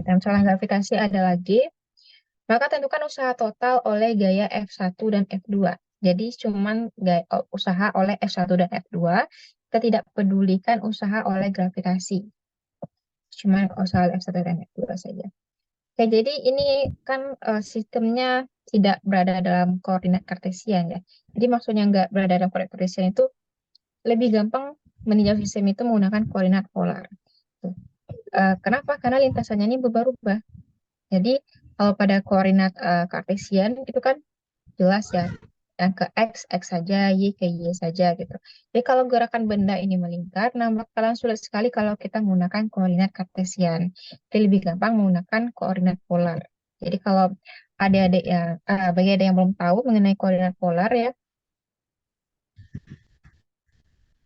dalam skala gravitasi adalah G, maka tentukan usaha total oleh gaya F1 dan F2. Jadi cuman usaha oleh F1 dan F2, kita tidak pedulikan usaha oleh gravitasi. Cuma usaha oleh F1 dan F2 saja. Oke, jadi ini kan sistemnya tidak berada dalam koordinat kartesian ya. Jadi maksudnya nggak berada dalam koordinat kartesian itu lebih gampang meninjau sistem itu menggunakan koordinat polar. Tuh. Kenapa? Karena lintasannya ini berubah-ubah. Jadi kalau pada koordinat kartesian itu kan jelas ya, yang ke X saja, Y ke Y saja gitu. Jadi kalau gerakan benda ini melingkar, nah bakalan sulit sekali kalau kita menggunakan koordinat kartesian. Jadi lebih gampang menggunakan koordinat polar. Jadi kalau adik-adik yang, bagi adik yang belum tahu mengenai koordinat polar ya,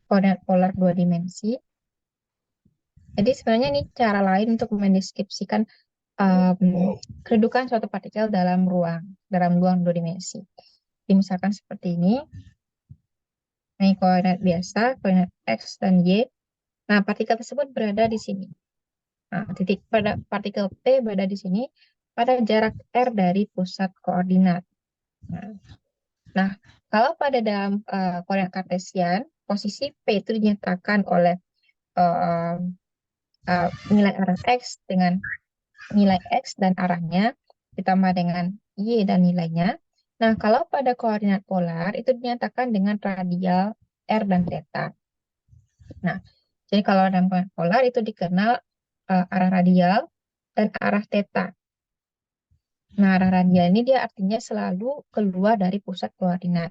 koordinat polar dua dimensi. Jadi sebenarnya ini cara lain untuk mendeskripsikan kedudukan suatu partikel dalam ruang dua dimensi. Jadi misalkan seperti ini. Nah, koordinat biasa, koordinat X dan Y. Nah, partikel tersebut berada di sini. Nah, titik pada partikel P berada di sini pada jarak R dari pusat koordinat. Nah, nah, kalau pada dalam koordinat kartesian, posisi P itu dinyatakan oleh uh, nilai arah X dengan nilai X dan arahnya ditambah dengan Y dan nilainya. Nah, kalau pada koordinat polar itu dinyatakan dengan radial R dan theta. Nah, jadi kalau dalam koordinat polar itu dikenal arah radial dan arah theta. Nah, arah radial ini dia artinya selalu keluar dari pusat koordinat.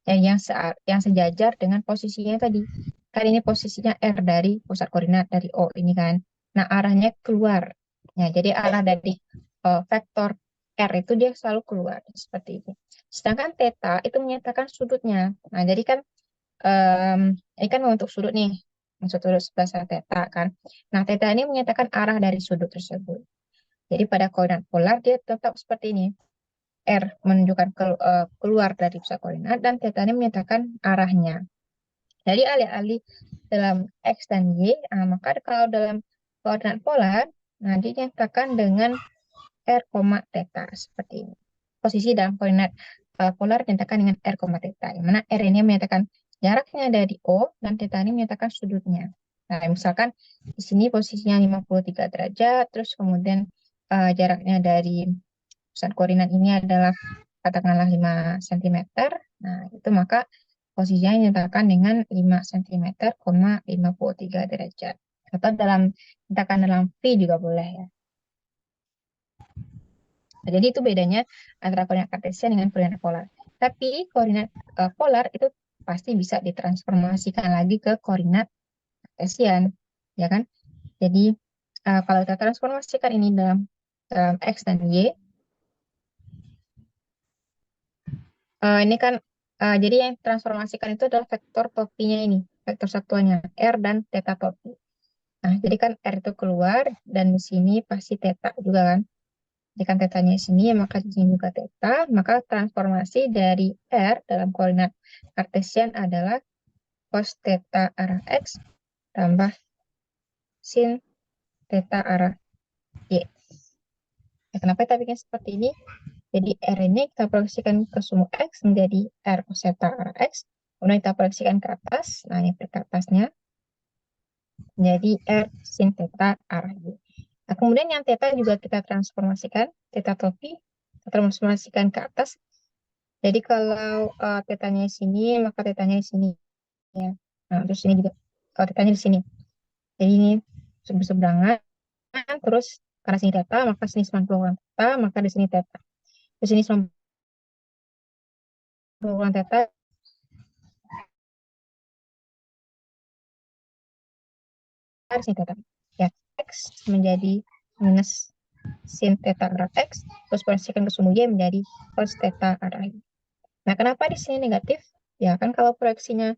Yang sejajar dengan posisinya tadi. Kan ini posisinya R dari pusat koordinat dari O ini kan. Nah, arahnya keluar. Nah, jadi arah dari vektor R itu dia selalu keluar seperti itu. Sedangkan theta itu menyatakan sudutnya. Nah, jadi kan em, ini kan untuk sudut nih. Maksud sudut sebelah theta kan. Nah, theta ini menyatakan arah dari sudut tersebut. Jadi pada koordinat polar dia tetap seperti ini. R menunjukkan keluar dari pusat koordinat dan theta ini menyatakan arahnya. Jadi alih-alih dalam X dan Y, maka kalau dalam koordinat polar, nah dinyatakan dengan R, theta seperti ini. Posisi dalam koordinat polar dinyatakan dengan R, theta. Yang mana R ini menyatakan jaraknya dari O dan theta ini menyatakan sudutnya. Nah, misalkan di sini posisinya 53 derajat, terus kemudian jaraknya dari pusat koordinat ini adalah katakanlah 5 cm. Nah, itu maka posisinya dinyatakan dengan 5 cm, 53 derajat. Atau katakan dalam V juga boleh ya. Nah, jadi itu bedanya antara koordinat kartesian dengan koordinat polar. Tapi koordinat polar itu pasti bisa ditransformasikan lagi ke koordinat kartesian, ya kan? Jadi kalau kita transformasikan ini dalam X dan Y, ini kan jadi yang transformasikan itu adalah vektor topinya ini, vektor satuannya R dan theta topi. Nah, jadi kan R itu keluar dan di sini pasti theta juga kan. Jadi kan tetanya di sini, maka di sini juga theta. Maka transformasi dari R dalam koordinat kartesian adalah cos theta arah X tambah sin theta arah Y. Nah, kenapa kita bikin seperti ini? Jadi R ini kita proyeksikan ke sumbu X menjadi R cos theta arah X. Kemudian kita proyeksikan ke atas. Nah, ini ke atasnya menjadi R sin theta arah Y. Nah, kemudian yang theta juga kita transformasikan, theta topi, kita transformasikan ke atas. Jadi kalau tetanya di sini, maka tetanya di sini ya. Nah, terus ini juga kalau tetanya di sini. Jadi ini berseberangan, terus karena sini theta, maka sini 90 theta, maka di sini theta. Di sini 90 theta, di sini theta. Ya, X menjadi minus sin theta arah X, terus proyeksikan ke sumbu Y menjadi cos theta arah Y. Nah, kenapa di sini negatif? Ya, kan kalau proyeksinya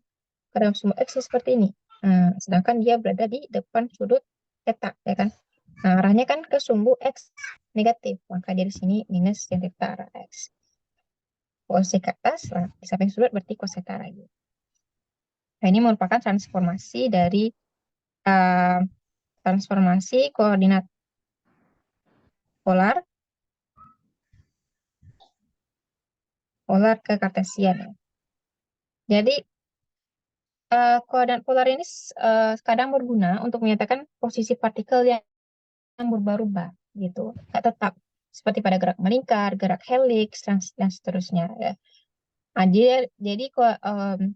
ke dalam sumbu X seperti ini. Nah, sedangkan dia berada di depan sudut theta, ya kan? Nah, arahnya kan ke sumbu X negatif, maka dari sini minus sin theta arah X. Posisi ke atas, nah, di samping sudut berarti cos theta lagi. Nah, ini merupakan transformasi dari uh, transformasi koordinat polar, polar ke kartesian ya. Jadi koordinat polar ini kadang berguna untuk menyatakan posisi partikel yang berubah-ubah gitu, nggak tetap seperti pada gerak melingkar, gerak helix, dan seterusnya ya. Nah, jadi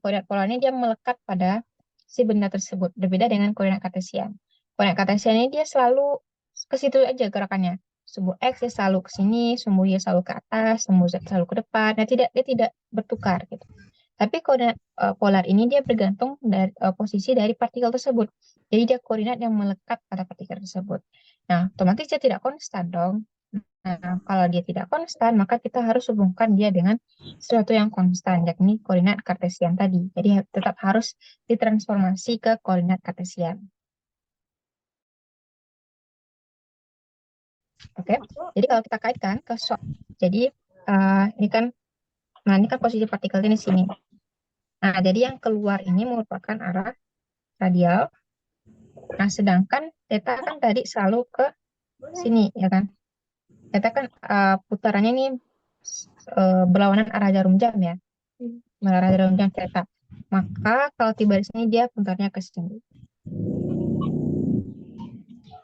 koordinat polar ini dia melekat pada si benda tersebut, berbeda dengan koordinat kartesian. Koordinat kartesian ini dia selalu ke situ aja gerakannya. Sumbu X dia selalu ke sini, sumbu Y selalu ke atas, sumbu Z selalu ke depan. Nah, dia tidak bertukar gitu. Tapi koordinat polar ini dia bergantung dari posisi dari partikel tersebut. Jadi dia koordinat yang melekat pada partikel tersebut. Nah, otomatis dia tidak konstan dong. Nah, kalau dia tidak konstan, maka kita harus hubungkan dia dengan sesuatu yang konstan, yakni koordinat kartesian tadi. Jadi tetap harus ditransformasi ke koordinat kartesian. Oke, jadi kalau kita kaitkan ke jadi ini kan, nah ini kan posisi partikel ini di sini. Nah, jadi yang keluar ini merupakan arah radial. Nah, sedangkan theta kan tadi selalu ke sini, ya kan? Theta kan putarannya ini berlawanan arah jarum jam ya. Arah jarum jam theta. Maka kalau tiba di sini dia putarnya ke sini.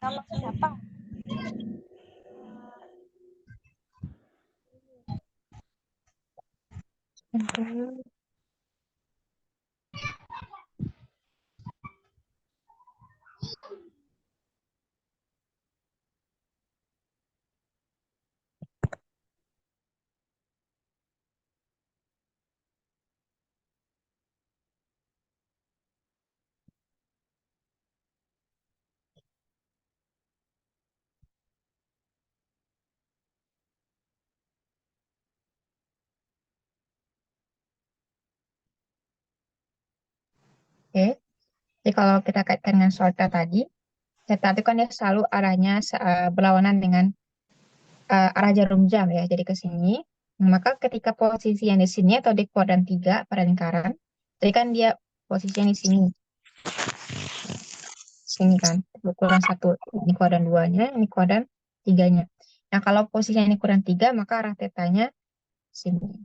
Nah, maksudnya apa? Oke, jadi kalau kita kaitkan dengan soal theta tadi, theta itu kan dia selalu arahnya berlawanan dengan arah jarum jam ya, jadi ke sini. Maka ketika posisi yang di sini atau di kuadran 3 pada lingkaran, jadi kan dia posisinya di sini, sini kan, ukuran 1. Ini kuadran 2-nya, ini kuadran 3-nya. Nah, kalau posisinya ini kuadran 3, maka arah tetanya sini.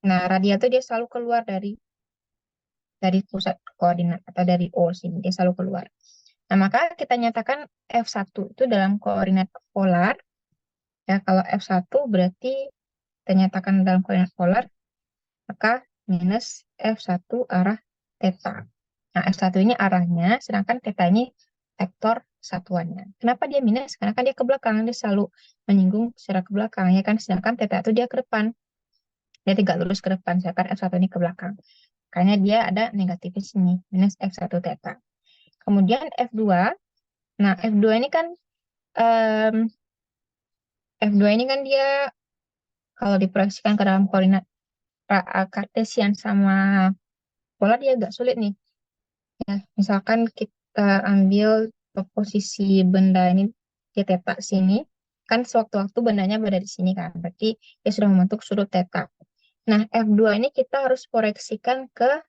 Nah, radial itu dia selalu keluar dari pusat koordinat atau dari O sini, dia selalu keluar. Nah, maka kita nyatakan F1 itu dalam koordinat polar. Ya, kalau F1 berarti kita nyatakan dalam koordinat polar, maka minus F1 arah theta. Nah, F1 ini arahnya, sedangkan theta ini vektor satuannya. Kenapa dia minus? Karena kan dia ke belakang, dia selalu menyinggung secara ke belakang, ya kan? Sedangkan theta itu dia ke depan, dia tidak lurus ke depan, sedangkan F1 ini ke belakang. Makanya dia ada negatif di sini, minus F1 theta. Kemudian F2, nah F2 ini kan, em, F2 ini kan dia kalau diproyeksikan ke dalam koordinat kartesian sama polar dia agak sulit nih. Ya, misalkan kita ambil posisi benda ini di theta sini, kan sewaktu-waktu bendanya berada di sini kan, berarti dia sudah membentuk sudut theta. Nah, F2 ini kita harus proyeksikan ke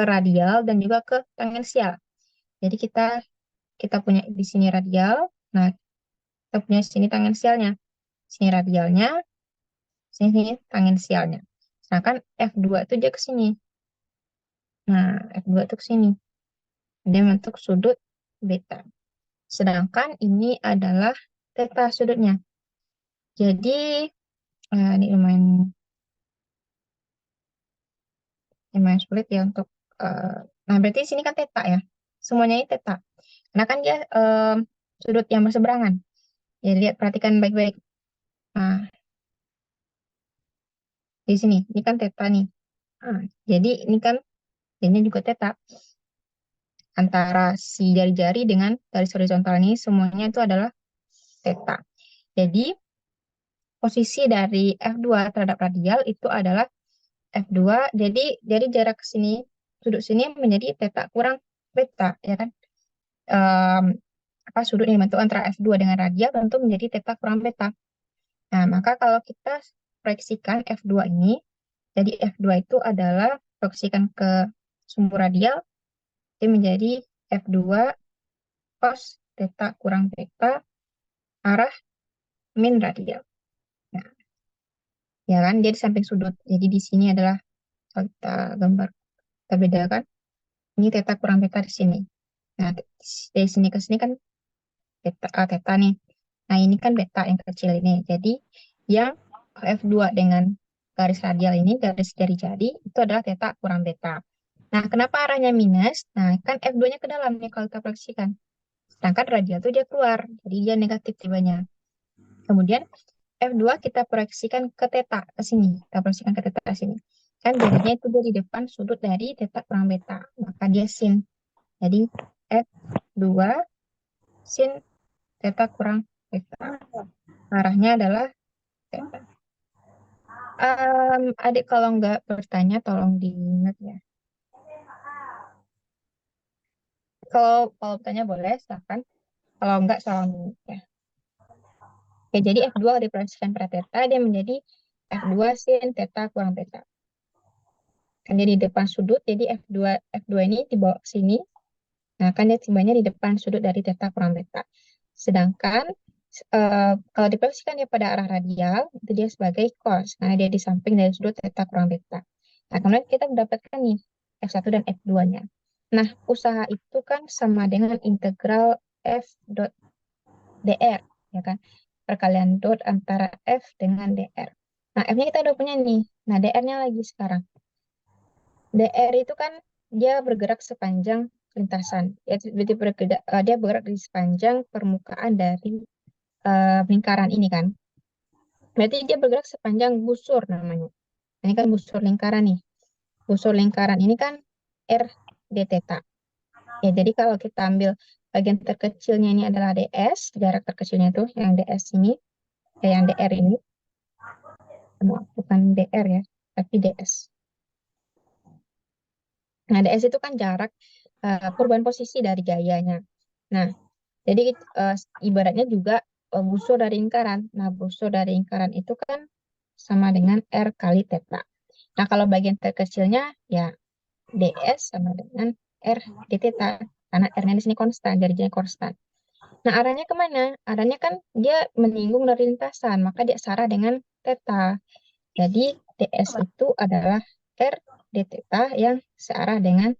radial dan juga ke tangensial. Jadi kita punya di sini radial, nah kita punya di sini tangensialnya. Sini radialnya, sini tangensialnya. Sedangkan F2 itu dia ke sini. Nah, F2 itu ke sini. Dia membentuk sudut beta. Sedangkan ini adalah theta sudutnya. Jadi ini lumayan sulit ya untuk nah berarti di sini kan theta ya. Semuanya ini theta. Karena kan dia sudut yang berseberangan. Ya lihat perhatikan baik-baik. Nah, di sini ini kan theta nih. Nah, jadi ini juga theta antara si jari-jari dengan garis horizontal ini semuanya itu adalah theta. Jadi posisi dari F2 terhadap radial itu adalah F2, jadi jarak sini, sudut sini menjadi theta kurang beta, ya kan? Em, apa sudut yang dibentuk antara F2 dengan radial tentu menjadi theta kurang beta. Nah, maka kalau kita proyeksikan F2 ini, jadi F2 itu adalah proyeksikan ke sumbu radial, itu menjadi F2 cos theta kurang beta arah min radial. Nah, ya kan, dia di samping sudut. Jadi di sini adalah, kalau kita gambar, kita bedakan, ini theta kurang beta di sini. Nah, dari sini ke sini kan theta nih. Nah, ini kan beta yang kecil ini. Jadi, yang F2 dengan garis radial ini, garis jari-jari, itu adalah theta kurang beta. Nah, kenapa arahnya minus? Nah, kan F2-nya ke dalam nih kalau kita proyeksikan. Sedangkan radial itu dia keluar. Jadi, dia negatif tibanya. Kemudian, F2 kita proyeksikan ke theta, ke sini. Kita proyeksikan ke theta ke sini. Kan jadinya itu dia di depan sudut dari theta kurang beta. Maka dia sin. Jadi, F2 sin theta kurang beta. Arahnya adalah theta. Adik kalau nggak bertanya tolong diingat ya. Kalau bertanya boleh, silakan. Kalau nggak tolong diingat ya. Oke, jadi F2 diproyeksikan pada theta, dia menjadi F2 sin theta kurang beta. Kan dia di depan sudut, jadi F2 ini dibawa ke sini. Nah, kan dia tibanya di depan sudut dari theta kurang beta. Sedangkan kalau diproyeksikan dia pada arah radial, itu dia sebagai cos. Nah, dia di samping dari sudut theta kurang beta. Nah, kemudian kita mendapatkan nih F1 dan F2-nya. Nah, usaha itu kan sama dengan integral F dot dr, ya kan? Perkalian dot antara F dengan dr. Nah, F-nya kita udah punya nih. Nah, dr-nya lagi sekarang. dr itu kan dia bergerak sepanjang lintasan. Dia bergerak di sepanjang permukaan dari lingkaran ini kan. Berarti dia bergerak sepanjang busur namanya. Ini kan busur lingkaran nih. Busur lingkaran ini kan R d theta. Ya, jadi kalau kita ambil bagian terkecilnya ini adalah ds, jarak terkecilnya tuh yang ds ini, yang dr ini, bukan dr ya, tapi ds. Nah, ds itu kan jarak perubahan posisi dari gayanya. Nah, jadi ibaratnya juga busur dari lingkaran. Nah, busur dari lingkaran itu kan sama dengan R kali theta. Nah, kalau bagian terkecilnya ya ds sama dengan R d theta. Karena R-nya di sini konstan, jadinya konstan. Nah, arahnya kemana? Arahnya kan dia menyinggung dari lintasan, maka dia searah dengan theta. Jadi, ds itu adalah R d theta yang searah dengan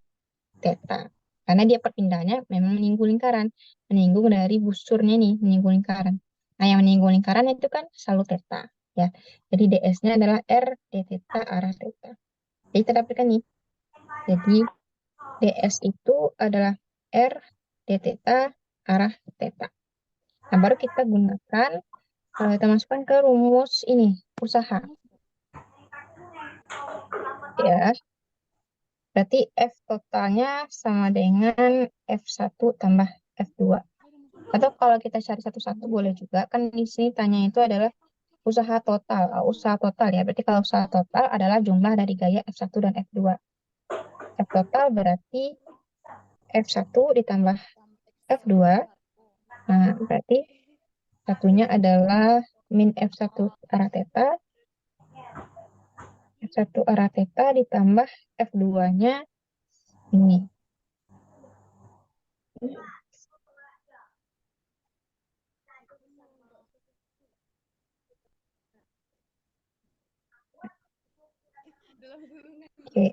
theta. Karena dia perpindahannya memang menyinggung lingkaran. Menyinggung dari busurnya nih, menyinggung lingkaran. Nah, yang menyinggung lingkaran itu kan selalu theta. Ya. Jadi ds-nya adalah R d theta arah theta. Jadi kita dapatkan nih. Jadi ds itu adalah R d theta arah theta. Nah, baru kita gunakan, kita masukkan ke rumus ini, usaha. Ya, berarti F totalnya sama dengan F1 tambah F2. Atau kalau kita cari satu-satu boleh juga. Kan di sini tanya itu adalah usaha total. Usaha total ya. Berarti kalau usaha total adalah jumlah dari gaya F1 dan F2. F total berarti F1 ditambah F2. Nah, berarti satunya adalah min F1 arah theta. F1 arah theta ditambah F2-nya ini. Oke.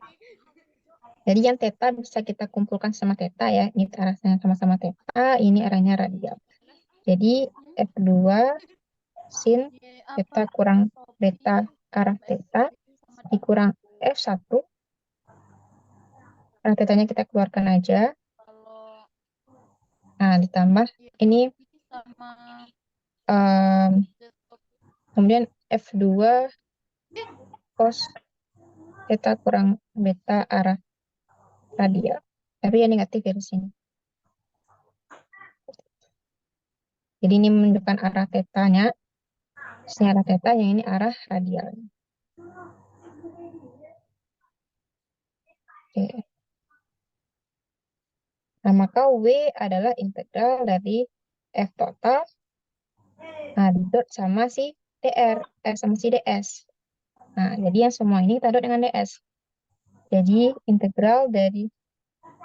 Jadi yang theta bisa kita kumpulkan sama theta ya. Ini arahnya sama-sama theta, ini arahnya radial. Jadi F2 sin theta kurang beta arah theta dikurang F1. Arah tetanya kita keluarkan aja. Nah, ditambah ini kemudian F2 cos theta kurang beta arah radial. Tapi ya negatif ya di sini. Jadi ini menunjukkan arah tetanya. Ini arah theta, yang ini arah radialnya. Oke. Nah, maka W adalah integral dari F total. Nah, didot sama si sama si ds. Nah, jadi yang semua ini kita dot dengan ds. Jadi integral dari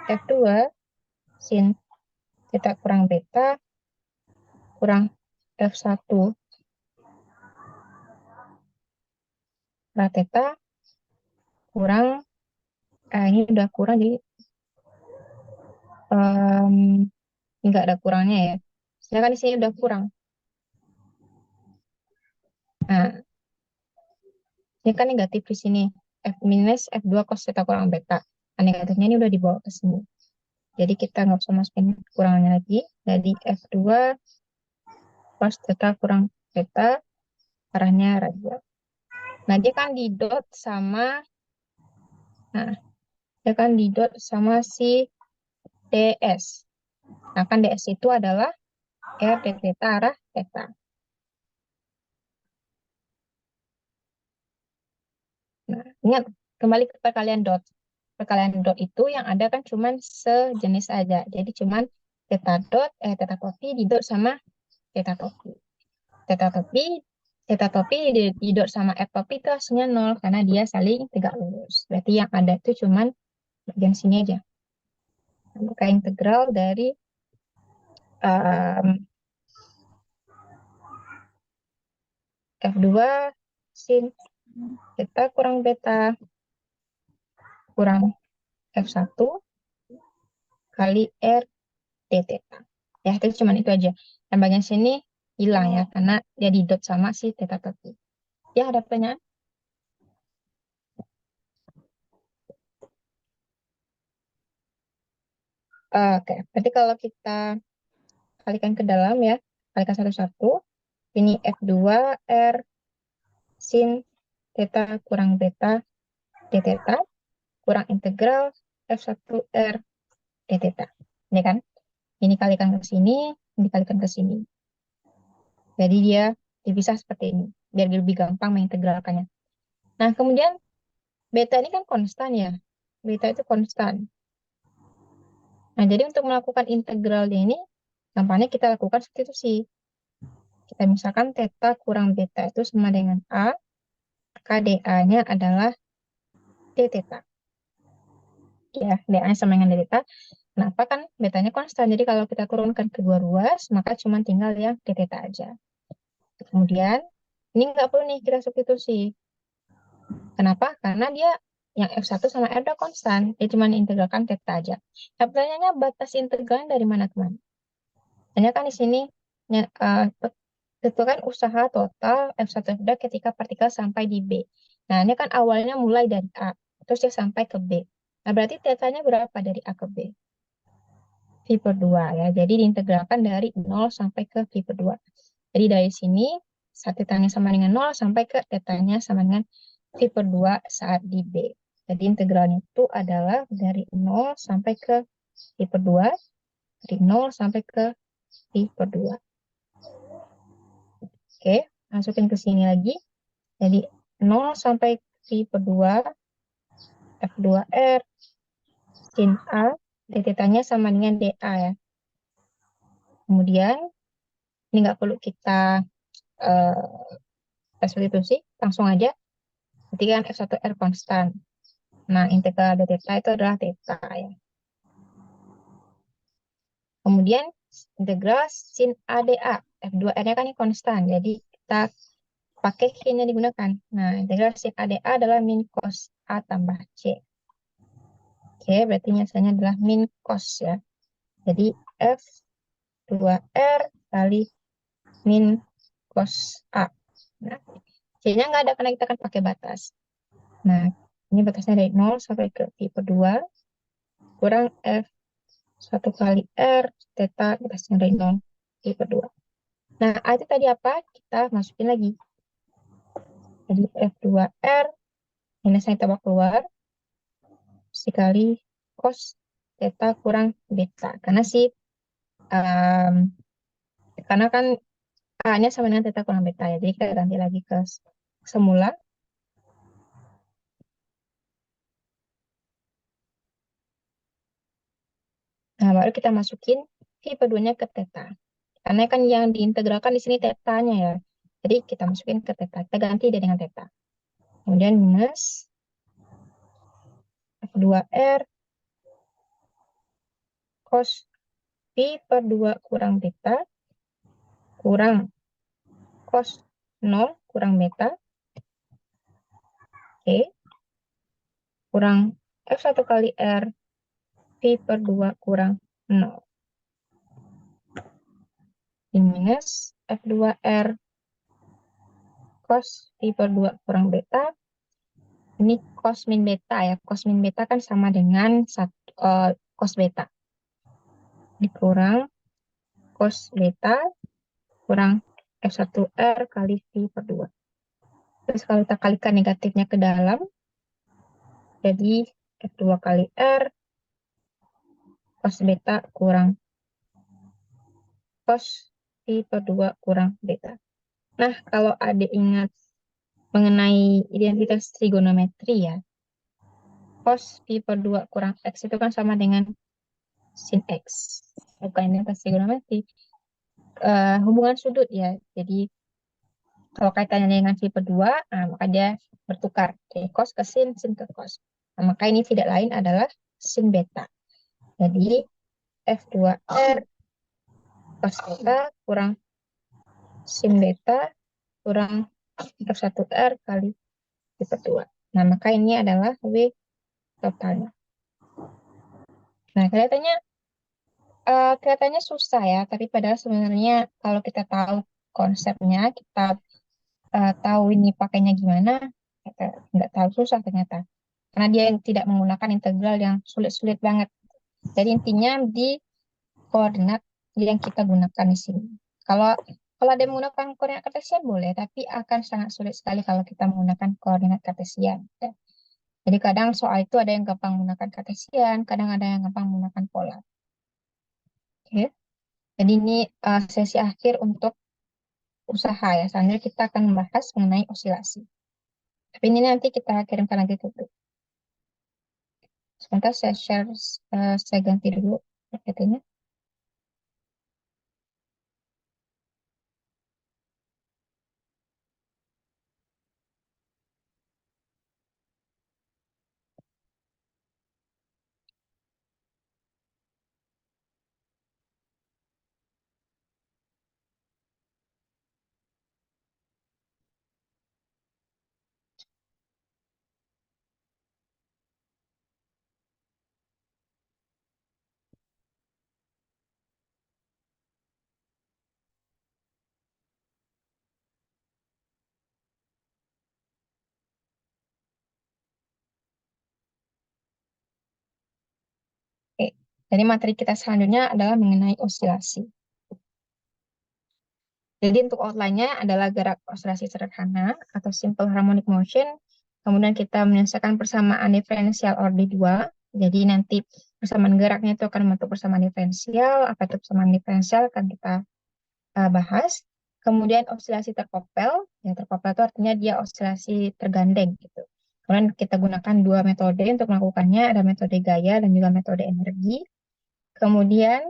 F2 sin theta kurang beta kurang F1 ra theta kurang, ini udah kurang, jadi nggak ada kurangnya ya. Sedangkan di sini udah kurang. Nah, ini kan negatif di sini. F minus F2 cos theta kurang beta. Nah, negatifnya ini udah dibawa ke sini. Jadi kita nggak usah masukin kurangannya lagi. Jadi F2 cos theta kurang beta, arahnya radial. Nah, dia kan didot sama, nah, dia kan didot sama si DS. Nah, kan DS itu adalah R d theta arah theta. Nah, ingat, kembali ke perkalian dot. Perkalian dot itu yang ada kan cuman sejenis aja. Jadi cuman theta dot, theta topi didot sama theta topi. Theta topi, theta topi didot sama F topi itu hasilnya 0 karena dia saling tegak lurus. Berarti yang ada itu cuman bagian sini aja. Maka integral dari um, F2 sin theta kurang beta kurang F1 kali R d theta. Ya, itu cuma itu aja. Dan bagian sini hilang ya, karena dia didot sama si theta topi. Ya, ada pertanyaan? Oke, berarti kalau kita kalikan ke dalam ya, kalikan satu-satu, ini F2 R sin theta kurang beta d theta kurang integral F1 R d theta. Ini kan, ini kalikan ke sini, ini dikalikan ke sini. Jadi dia dipisah seperti ini, biar lebih gampang mengintegralkannya. Nah, kemudian beta ini kan konstan ya. Beta itu konstan. Nah, jadi untuk melakukan integralnya ini, gampangnya kita lakukan substitusi. Kita misalkan theta kurang beta itu sama dengan A, maka dA-nya adalah d theta. Ya, dA-nya sama dengan d theta. Kenapa kan betanya konstan? Jadi kalau kita turunkan kedua ruas, maka cuma tinggal yang d theta aja. Kemudian, ini nggak perlu nih kita substitusi. Kenapa? Karena dia yang F1 sama R udah konstan. Dia cuma integralkan theta aja. Nah, pertanyaannya batas integralnya dari mana ke mana? Hanya kan di sini ya, tentukan usaha total F1 F2 ketika partikel sampai di B. Nah, ini kan awalnya mulai dari A, terus dia sampai ke B. Nah, berarti tetanya berapa dari A ke B? V per 2 ya. Jadi diintegralkan dari 0 sampai ke V per 2. Jadi dari sini saat tetanya sama dengan 0 sampai ke tetanya sama dengan V per 2 saat di B. Jadi integralnya itu adalah dari 0 sampai ke V per 2, dari 0 sampai ke V per 2. Oke, masukin ke sini lagi. Jadi 0 sampai V per 2, F2R, sin A, d-nya sama dengan dA ya. Kemudian, ini nggak perlu kita substitusi, langsung aja. Berarti kan F1R konstan. Nah, integral d-theta itu adalah theta ya. Kemudian, integral sin ADA. F2R-nya kan ini konstan, jadi kita pakai sin yang digunakan. Nah, integral sin ADA adalah min cos A tambah C. Oke, berarti nyatanya adalah min cos ya. Jadi F2R kali min cos A. Nah, C-nya nggak ada karena kita akan pakai batas. Nah, ini batasnya dari 0 sampai ke V per 2 kurang F1 kali R theta batasnya dari 0 V per 2. Nah, A itu tadi apa? Kita masukin lagi. Jadi F2R minusnya kita bawa keluar sekali cos theta kurang beta. Karena kan A-nya sama dengan theta kurang beta ya. Jadi kita ganti lagi ke semula. Nah, baru kita masukin V per 2-nya ke theta. Karena kan yang diintegralkan di sini theta-nya ya. Jadi kita masukin ke theta. Kita ganti dia dengan theta. Kemudian minus F2R cos V per 2 kurang beta kurang cos 0 kurang beta E kurang F1 kali R V per 2 kurang 0. Minus F2R cos V per 2 kurang beta. Ini cos min beta ya. Cos min beta kan sama dengan cos beta. Dikurang cos beta kurang F1R kali V per 2. Terus kalau kita kalikan negatifnya ke dalam, jadi F2 kali R cos beta kurang cos V per 2 kurang beta. Nah, kalau adik ingat mengenai identitas trigonometri ya, cos V per 2 kurang X itu kan sama dengan sin X. Bukan identitas trigonometri. Hubungan sudut ya. Jadi, kalau kaitannya dengan V per 2, nah, maka dia bertukar. Dari cos ke sin ke cos. Nah, maka ini tidak lain adalah sin beta. Jadi, F2R cos beta kurang sin beta kurang F1R kali V per 2. Nah, maka ini adalah W totalnya. Nah, kelihatannya susah ya, tapi padahal sebenarnya kalau kita tahu konsepnya, kita tahu ini pakainya gimana, kita nggak tahu susah ternyata. Karena dia yang tidak menggunakan integral yang sulit-sulit banget. Jadi intinya di koordinat yang kita gunakan di sini. Kalau kalau ada yang menggunakan koordinat kartesian boleh, tapi akan sangat sulit sekali kalau kita menggunakan koordinat kartesian. Ya. Jadi kadang soal itu ada yang gampang menggunakan kartesian, kadang ada yang gampang menggunakan polar. Oke. Jadi ini sesi akhir untuk usaha ya. Selanjutnya kita akan membahas mengenai osilasi. Tapi ini nanti kita kirimkan lagi ke grup. Sebentar saya share, saya ganti dulu PPT-nya. Oke. Jadi materi kita selanjutnya adalah mengenai osilasi. Jadi untuk outline-nya adalah gerak osilasi sederhana atau simple harmonic motion. Kemudian kita menyelesaikan persamaan diferensial order 2. Jadi nanti persamaan geraknya itu akan membentuk persamaan diferensial. Apa itu persamaan diferensial akan kita bahas. Kemudian osilasi terkopel. Ya, terkopel itu artinya dia osilasi tergandeng gitu. Kemudian kita gunakan dua metode untuk melakukannya. Ada metode gaya dan juga metode energi. Kemudian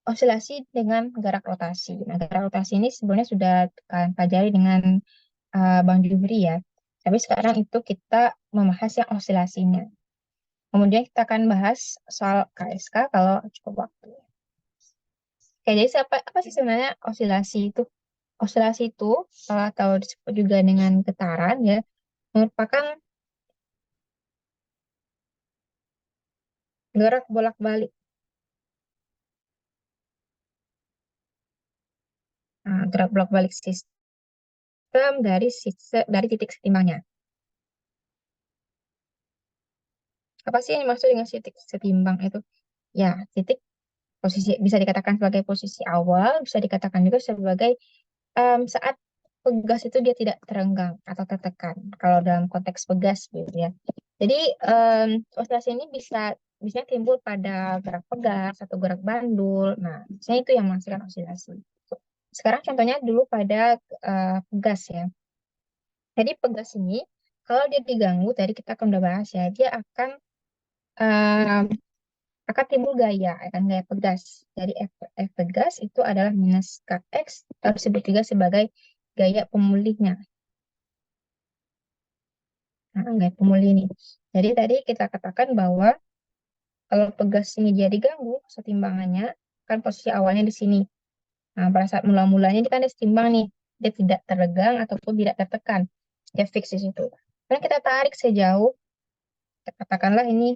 osilasi dengan gerak rotasi. Nah, gerak rotasi ini sebenarnya sudah kalian pelajari dengan Bang Jubri ya. Tapi sekarang itu kita membahas yang osilasinya. Kemudian kita akan bahas soal KSK kalau cukup waktu. Oke, jadi apa sih sebenarnya osilasi itu? Osilasi itu atau disebut juga dengan getaran ya, merupakan gerak bolak-balik. Nah, gerak bolak-balik sistem dari titik setimbangnya. Apa sih yang dimaksud dengan titik setimbang itu? Ya, titik posisi bisa dikatakan sebagai posisi awal, bisa dikatakan juga sebagai saat pegas itu dia tidak terenggang atau tertekan. Kalau dalam konteks pegas gitu ya. Jadi osilasi ini bisa timbul pada gerak pegas atau gerak bandul. Nah, biasanya itu yang menghasilkan osilasi. Sekarang contohnya dulu pada pegas ya. Jadi pegas ini kalau dia diganggu, tadi kita akan udah bahas ya, dia um, akan timbul gaya, akan gaya pegas. Jadi F pegas itu adalah minus Kx, atau disebut juga sebagai gaya pemulihnya. Nah, gaya pemulih ini. Jadi tadi kita katakan bahwa kalau pegas ini dia diganggu, setimbangannya, kan posisi awalnya di sini. Nah, pada saat mula-mulanya dia kan dia setimbang nih, dia tidak terlegang ataupun tidak tertekan. dia fix di situ. Kemudian kita tarik sejauh, katakanlah ini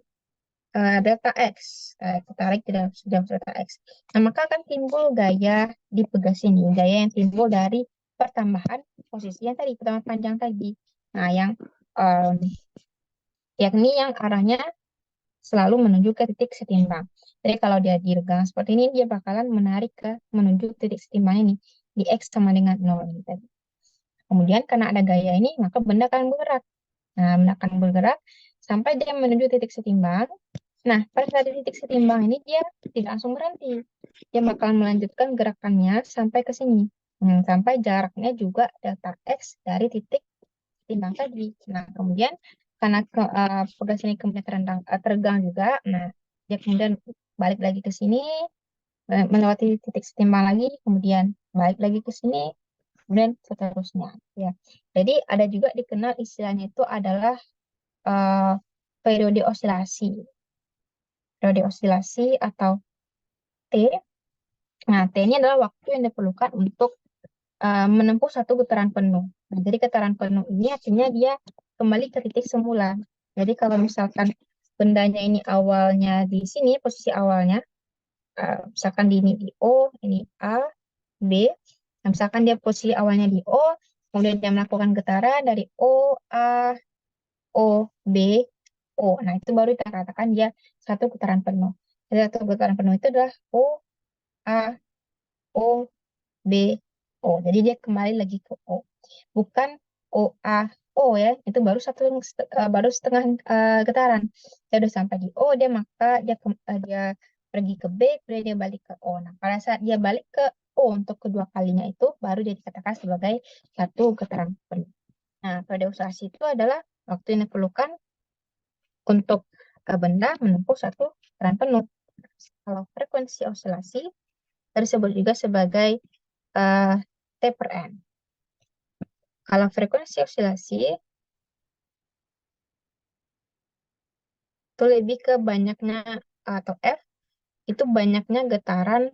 delta X. Kita tarik sejauh delta X. Nah, maka akan timbul gaya di pegas ini. Gaya yang timbul dari pertambahan posisi yang tadi, pertambahan panjang tadi. Nah, em, yakni yang arahnya selalu menuju ke titik setimbang. Jadi kalau dia diregang seperti ini, dia bakalan menarik ke menuju titik setimbang ini. Di X sama dengan 0 ini tadi. Kemudian karena ada gaya ini, maka benda akan bergerak. Nah, benda akan bergerak sampai dia menuju titik setimbang. Nah, pada saat di titik setimbang ini dia tidak langsung berhenti. Dia bakalan melanjutkan gerakannya sampai ke sini. Sampai jaraknya juga delta X dari titik setimbang tadi. Nah, kemudian karena pegas ini kemudian teregang juga, nah dia kemudian balik lagi ke sini, melewati titik setimbang lagi, kemudian balik lagi ke sini, kemudian seterusnya. Ya, jadi ada juga dikenal istilahnya itu adalah eh, periode osilasi. Periode osilasi atau T. Nah, T ini adalah waktu yang diperlukan untuk menempuh satu getaran penuh. Nah, jadi getaran penuh ini artinya dia kembali ke titik semula. Jadi kalau misalkan bendanya ini awalnya di sini, posisi awalnya, misalkan di O, ini A, B. Nah, misalkan dia posisi awalnya di O, kemudian dia melakukan getaran dari O, A, O, B, O. Nah, itu baru kita katakan dia satu getaran penuh. Jadi satu getaran penuh itu adalah O, A, O, B, O. Jadi dia kembali lagi ke O. Bukan O, A, O ya. Itu baru baru setengah getaran. Dia udah sampai di O, dia pergi ke B, kemudian dia balik ke O. Nah, pada saat dia balik ke O untuk kedua kalinya itu, baru dia dikatakan sebagai satu getaran penuh. Nah, periode oscillasi itu adalah waktu yang diperlukan untuk benda menempuh satu getaran penuh. Kalau frekuensi osilasi tersebut juga sebagai T per N. Kalau frekuensi osilasi itu lebih ke banyaknya atau F itu banyaknya getaran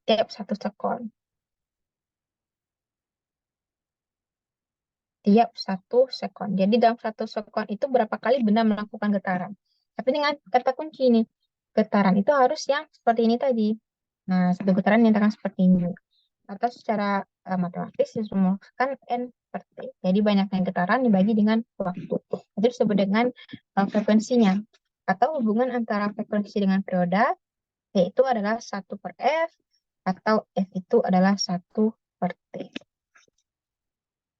tiap 1 sekon. Tiap 1 sekon. Jadi dalam 1 sekon itu berapa kali benda melakukan getaran. Tapi dengan kata kunci ini, getaran itu harus yang seperti ini tadi. Nah, satu getaran yang seperti ini. Atau secara matematis disebutkan N per T. Jadi banyaknya getaran dibagi dengan waktu. Itu disebut dengan frekuensinya. Atau hubungan antara frekuensi dengan periode, yaitu adalah 1/F, atau F itu adalah 1/T.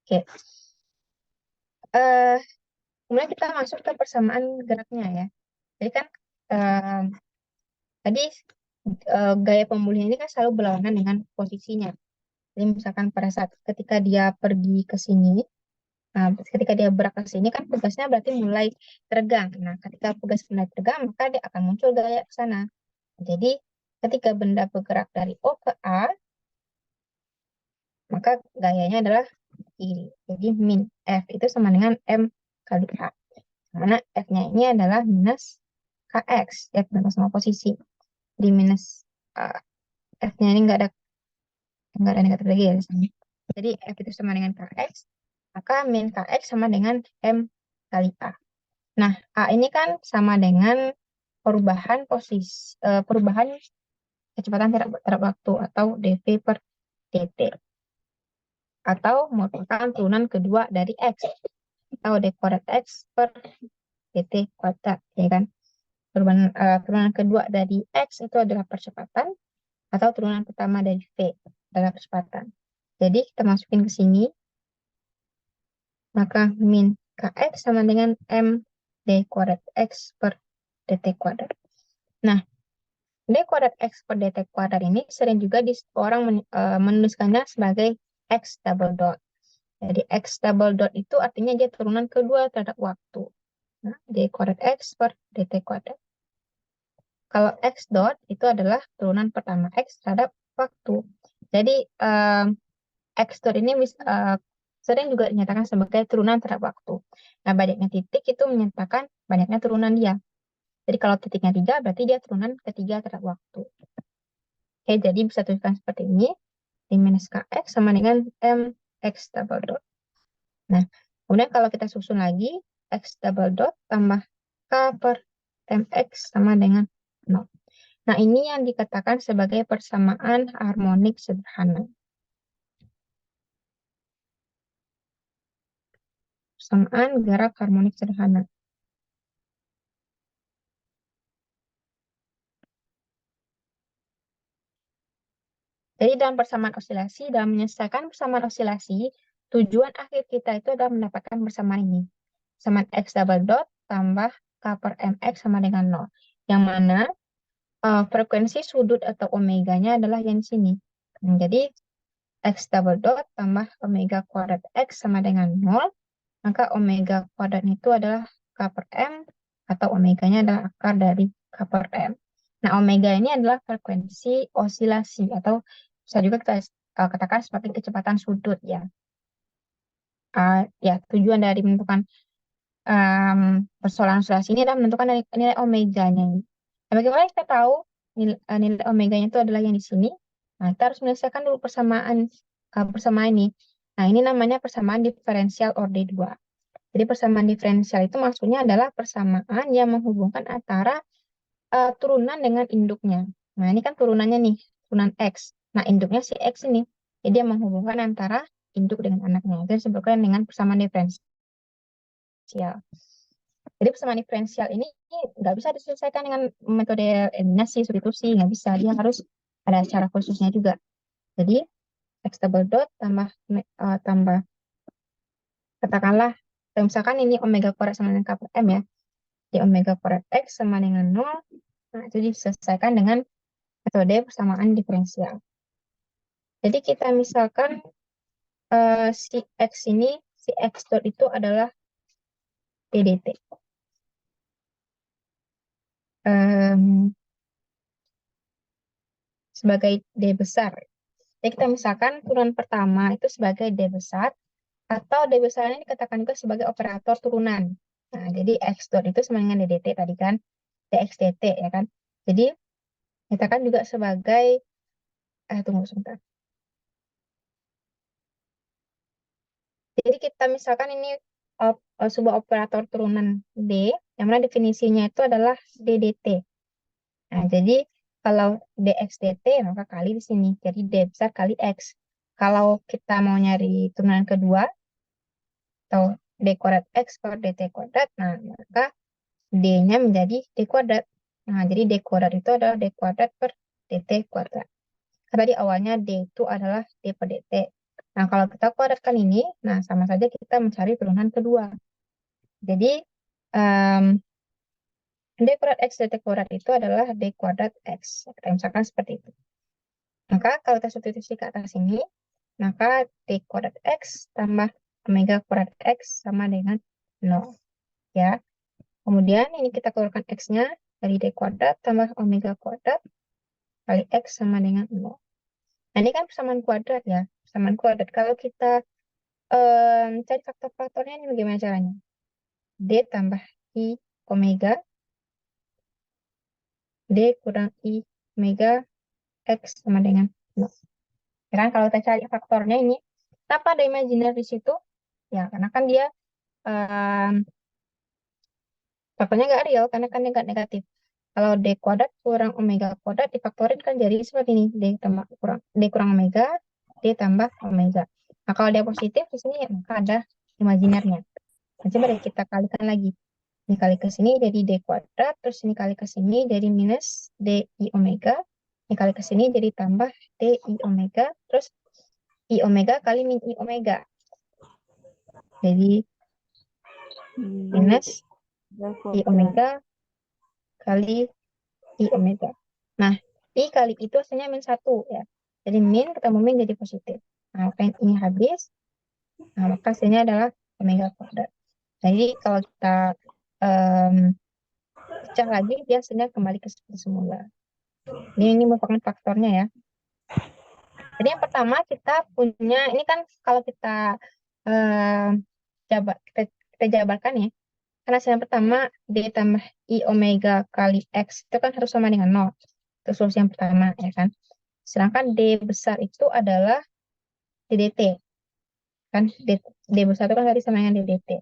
Oke. Eh, Kemudian kita masuk ke persamaan geraknya ya. Jadi kan eh, tadi gaya pemulihan ini kan selalu berlawanan dengan posisinya. Jadi misalkan pada saat ketika dia pergi ke sini, nah, ketika dia bergerak ke sini kan pegasnya berarti mulai teregang. Nah, ketika pegas mulai teregang, maka dia akan muncul gaya ke sana. Jadi, ketika benda bergerak dari O ke A, maka gayanya adalah ini. Jadi, min F itu sama dengan M kali A. Mana F-nya ini adalah minus KX. F dengan sama posisi. Di minus F-nya ini nggak ada negatif lagi ya di sini. Jadi, F itu sama dengan KX. Maka min KX sama dengan M kali A. Nah, A ini kan sama dengan perubahan kecepatan terhadap waktu atau dv per dt. Atau merupakan turunan kedua dari X. Atau d kuadrat X per dt kuadrat. Ya kan? Turunan kedua dari X itu adalah percepatan. Atau turunan pertama dari V adalah percepatan. Jadi kita masukin ke sini. Maka min Kx sama dengan M d kuadrat X per dt kuadrat. Nah, d kuadrat X per dt kuadrat ini sering juga orang menuliskannya sebagai X double dot. Jadi X double dot itu artinya dia turunan kedua terhadap waktu. Nah, d kuadrat X per dt kuadrat. Kalau X dot itu adalah turunan pertama X terhadap waktu. Jadi X dot ini sering juga dinyatakan sebagai turunan terhadap waktu. Nah, banyaknya titik itu menyatakan banyaknya turunan dia. Jadi kalau titiknya 3, berarti dia turunan ketiga terhadap waktu. Oke, jadi bisa tuliskan seperti ini. D minus KX sama dengan M X double dot. Nah, Kemudian kalau kita susun lagi, X double dot tambah K per MX sama dengan 0. Nah, ini yang dikatakan sebagai persamaan harmonik sederhana. Persamaan gerak harmonik sederhana. Jadi dalam persamaan osilasi, dalam menyelesaikan persamaan osilasi, tujuan akhir kita itu adalah mendapatkan persamaan ini. Persamaan X double dot tambah K per MX sama dengan 0. Yang mana frekuensi sudut atau omeganya adalah yang di sini. Jadi X double dot tambah omega kuadrat X sama dengan 0. Maka omega kuadrat itu adalah K per M atau omeganya adalah akar dari K per M. Nah, omega ini adalah frekuensi osilasi atau bisa juga kita katakan seperti kecepatan sudut ya. Ya, tujuan dari menentukan persoalan osilasi ini adalah menentukan nilai omeganya. Nah, bagaimana kita tahu nilai omeganya itu adalah yang di sini? Nah, kita harus menyelesaikan dulu persamaan ini. Nah, ini namanya persamaan diferensial orde 2. Jadi persamaan diferensial itu maksudnya adalah persamaan yang menghubungkan antara turunan dengan induknya. Nah, ini kan turunannya nih, turunan X. Nah, induknya si X ini. Jadi yang menghubungkan antara induk dengan anaknya. Itu disebutkan dengan persamaan diferensial. Jadi persamaan diferensial ini nggak bisa diselesaikan dengan metode eliminasi, substitusi, nggak bisa. Dia harus ada cara khususnya juga. Jadi X double dot tambah katakanlah misalkan ini omega kuadrat sama dengan K per M ya. Di omega kuadrat X sama dengan 0. Nah, itu diselesaikan dengan metode persamaan diferensial. Jadi kita misalkan si X ini, si X dot itu adalah DDT. Sebagai D besar. Jadi kita misalkan turunan pertama itu sebagai D besar, atau D besar ini dikatakan juga sebagai operator turunan. Nah, jadi X dot itu sama dengan DDT tadi kan, DXDT ya kan. Jadi kita kan juga sebagai, tunggu sebentar. Jadi kita misalkan ini sebuah operator turunan D, yang mana definisinya itu adalah DDT. Nah, jadi kalau DXDT maka kali di sini. Jadi D besar kali X. Kalau kita mau nyari turunan kedua, atau D kuadrat X per DT kuadrat, nah maka D-nya menjadi D kuadrat. Nah, jadi D kuadrat itu adalah D kuadrat per DT kuadrat. Karena di awalnya D itu adalah D per DT. Nah, kalau kita kuadratkan ini, nah sama saja kita mencari turunan kedua. Jadi, D kuadrat X DT kuadrat itu adalah D kuadrat X. Kita misalkan seperti itu. Maka kalau kita substitusi ke atas ini, maka D kuadrat X tambah omega kuadrat X sama dengan 0. Ya. Kemudian ini kita keluarkan X-nya dari D kuadrat tambah omega kuadrat kali X sama dengan 0. Nah, ini kan persamaan kuadrat ya. Persamaan kuadrat. Kalau kita cari faktor-faktornya ini bagaimana caranya? D tambah I omega. D kurang I omega X sama dengan 0. Ya kan, kalau kita cari faktornya ini, kenapa ada imajiner di situ? Ya, karena kan dia faktornya nggak real, karena kan dia nggak negatif. Kalau D kuadrat kurang omega kuadrat difaktorin kan jadi seperti ini. D kurang omega, D tambah omega. Nah, kalau dia positif di sini, maka ada imajinernya. Nah, coba deh kita kalikan lagi. Ini kali ke sini jadi D kuadrat, terus ini kali ke sini jadi minus DI omega. Ini kali ke sini jadi tambah DI omega, terus I omega kali min I omega. Jadi minus I omega kali I omega. Nah, I kali itu hasilnya min 1 ya. Jadi min ketemu min jadi positif. Nah, maka ini habis. Nah, maka hasilnya adalah omega kuadrat. Jadi kalau kita pecah lagi, dia hasilnya kembali ke seperti semula. Ini merupakan faktornya ya. Jadi yang pertama kita punya, ini kan kalau kita kita jabarkan ya. Karena hasil yang pertama D tambah I omega kali X itu kan harus sama dengan 0. Itu solusi yang pertama ya kan. Sedangkan D besar itu adalah DDT. Kan D+1 kan tadi sama dengan DDT.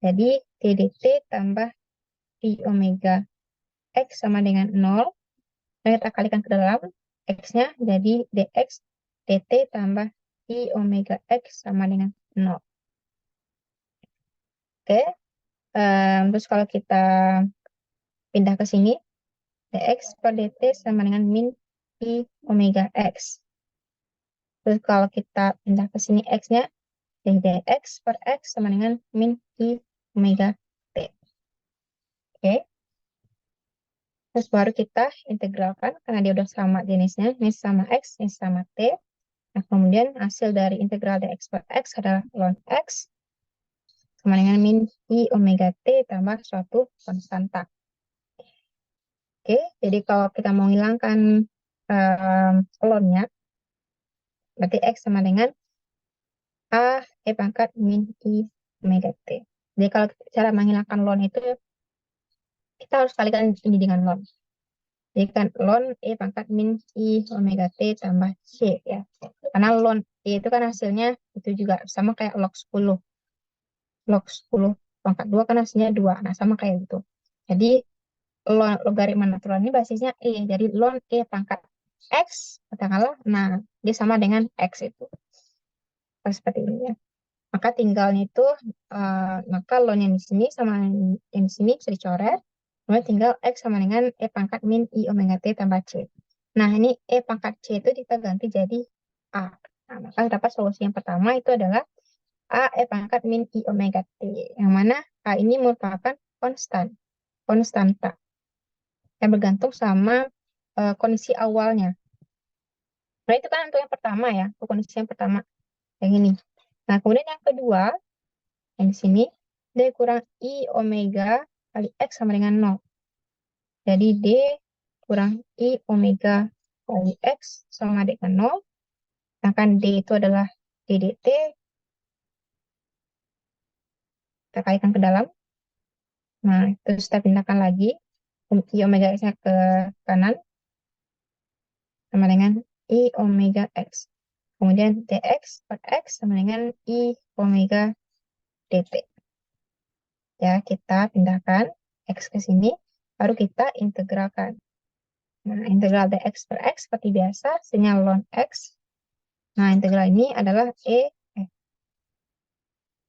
Jadi DDT tambah I omega X sama dengan 0. Nah, kita kalikan ke dalam X-nya jadi dx dt tambah I omega X sama dengan 0. Oke, terus kalau kita pindah ke sini, dx per dt sama dengan min I omega X. Terus kalau kita pindah ke sini X-nya, jadi dx per X sama dengan min I omega T. Oke, terus baru kita integralkan karena dia udah sama jenisnya, ini sama X, ini sama T. Nah, kemudian hasil dari integral dx per X adalah ln X sama dengan min I omega T tambah suatu konstanta. Oke, jadi kalau kita mau hilangkan ln-nya, berarti X sama dengan A E pangkat min I omega T. Jadi kalau cara menghilangkan ln itu, kita harus kalikan ini dengan ln. Jadi kan ln E pangkat min I omega T tambah C ya. Karena ln E itu kan hasilnya itu juga sama kayak log 10. Log 10 pangkat 2 kan hasilnya 2. Nah, sama kayak gitu. Jadi logaritma natural ini basisnya E. Jadi ln E pangkat X, katakanlah, nah, dia sama dengan X itu. Seperti ini ya. Maka tinggalnya itu, maka ln yang di sini sama yang di sini bisa dicoret. Kemudian tinggal X sama dengan E pangkat min I omega T tambah C. Nah, ini E pangkat C itu kita ganti jadi A. Nah, maka dapat solusi yang pertama itu adalah A E pangkat min I omega T. Yang mana A ini merupakan konstanta yang bergantung sama kondisi awalnya. Nah, itu kan untuk yang pertama ya, untuk kondisi yang pertama yang ini. Nah, kemudian yang kedua, yang di sini, D kurang I omega kali X sama dengan 0. Jadi D kurang I omega kali X sama dengan 0. Sedangkan D itu adalah DDT. Kita kalikan ke dalam. Nah, terus kita pindahkan lagi. I omega X-nya ke kanan. Sama dengan I omega X. Kemudian dx per X sama dengan I omega dt. Ya, kita pindahkan X ke sini, baru kita integralkan. Nah, integral dx per X seperti biasa, sinyal ln X. Nah, integral ini adalah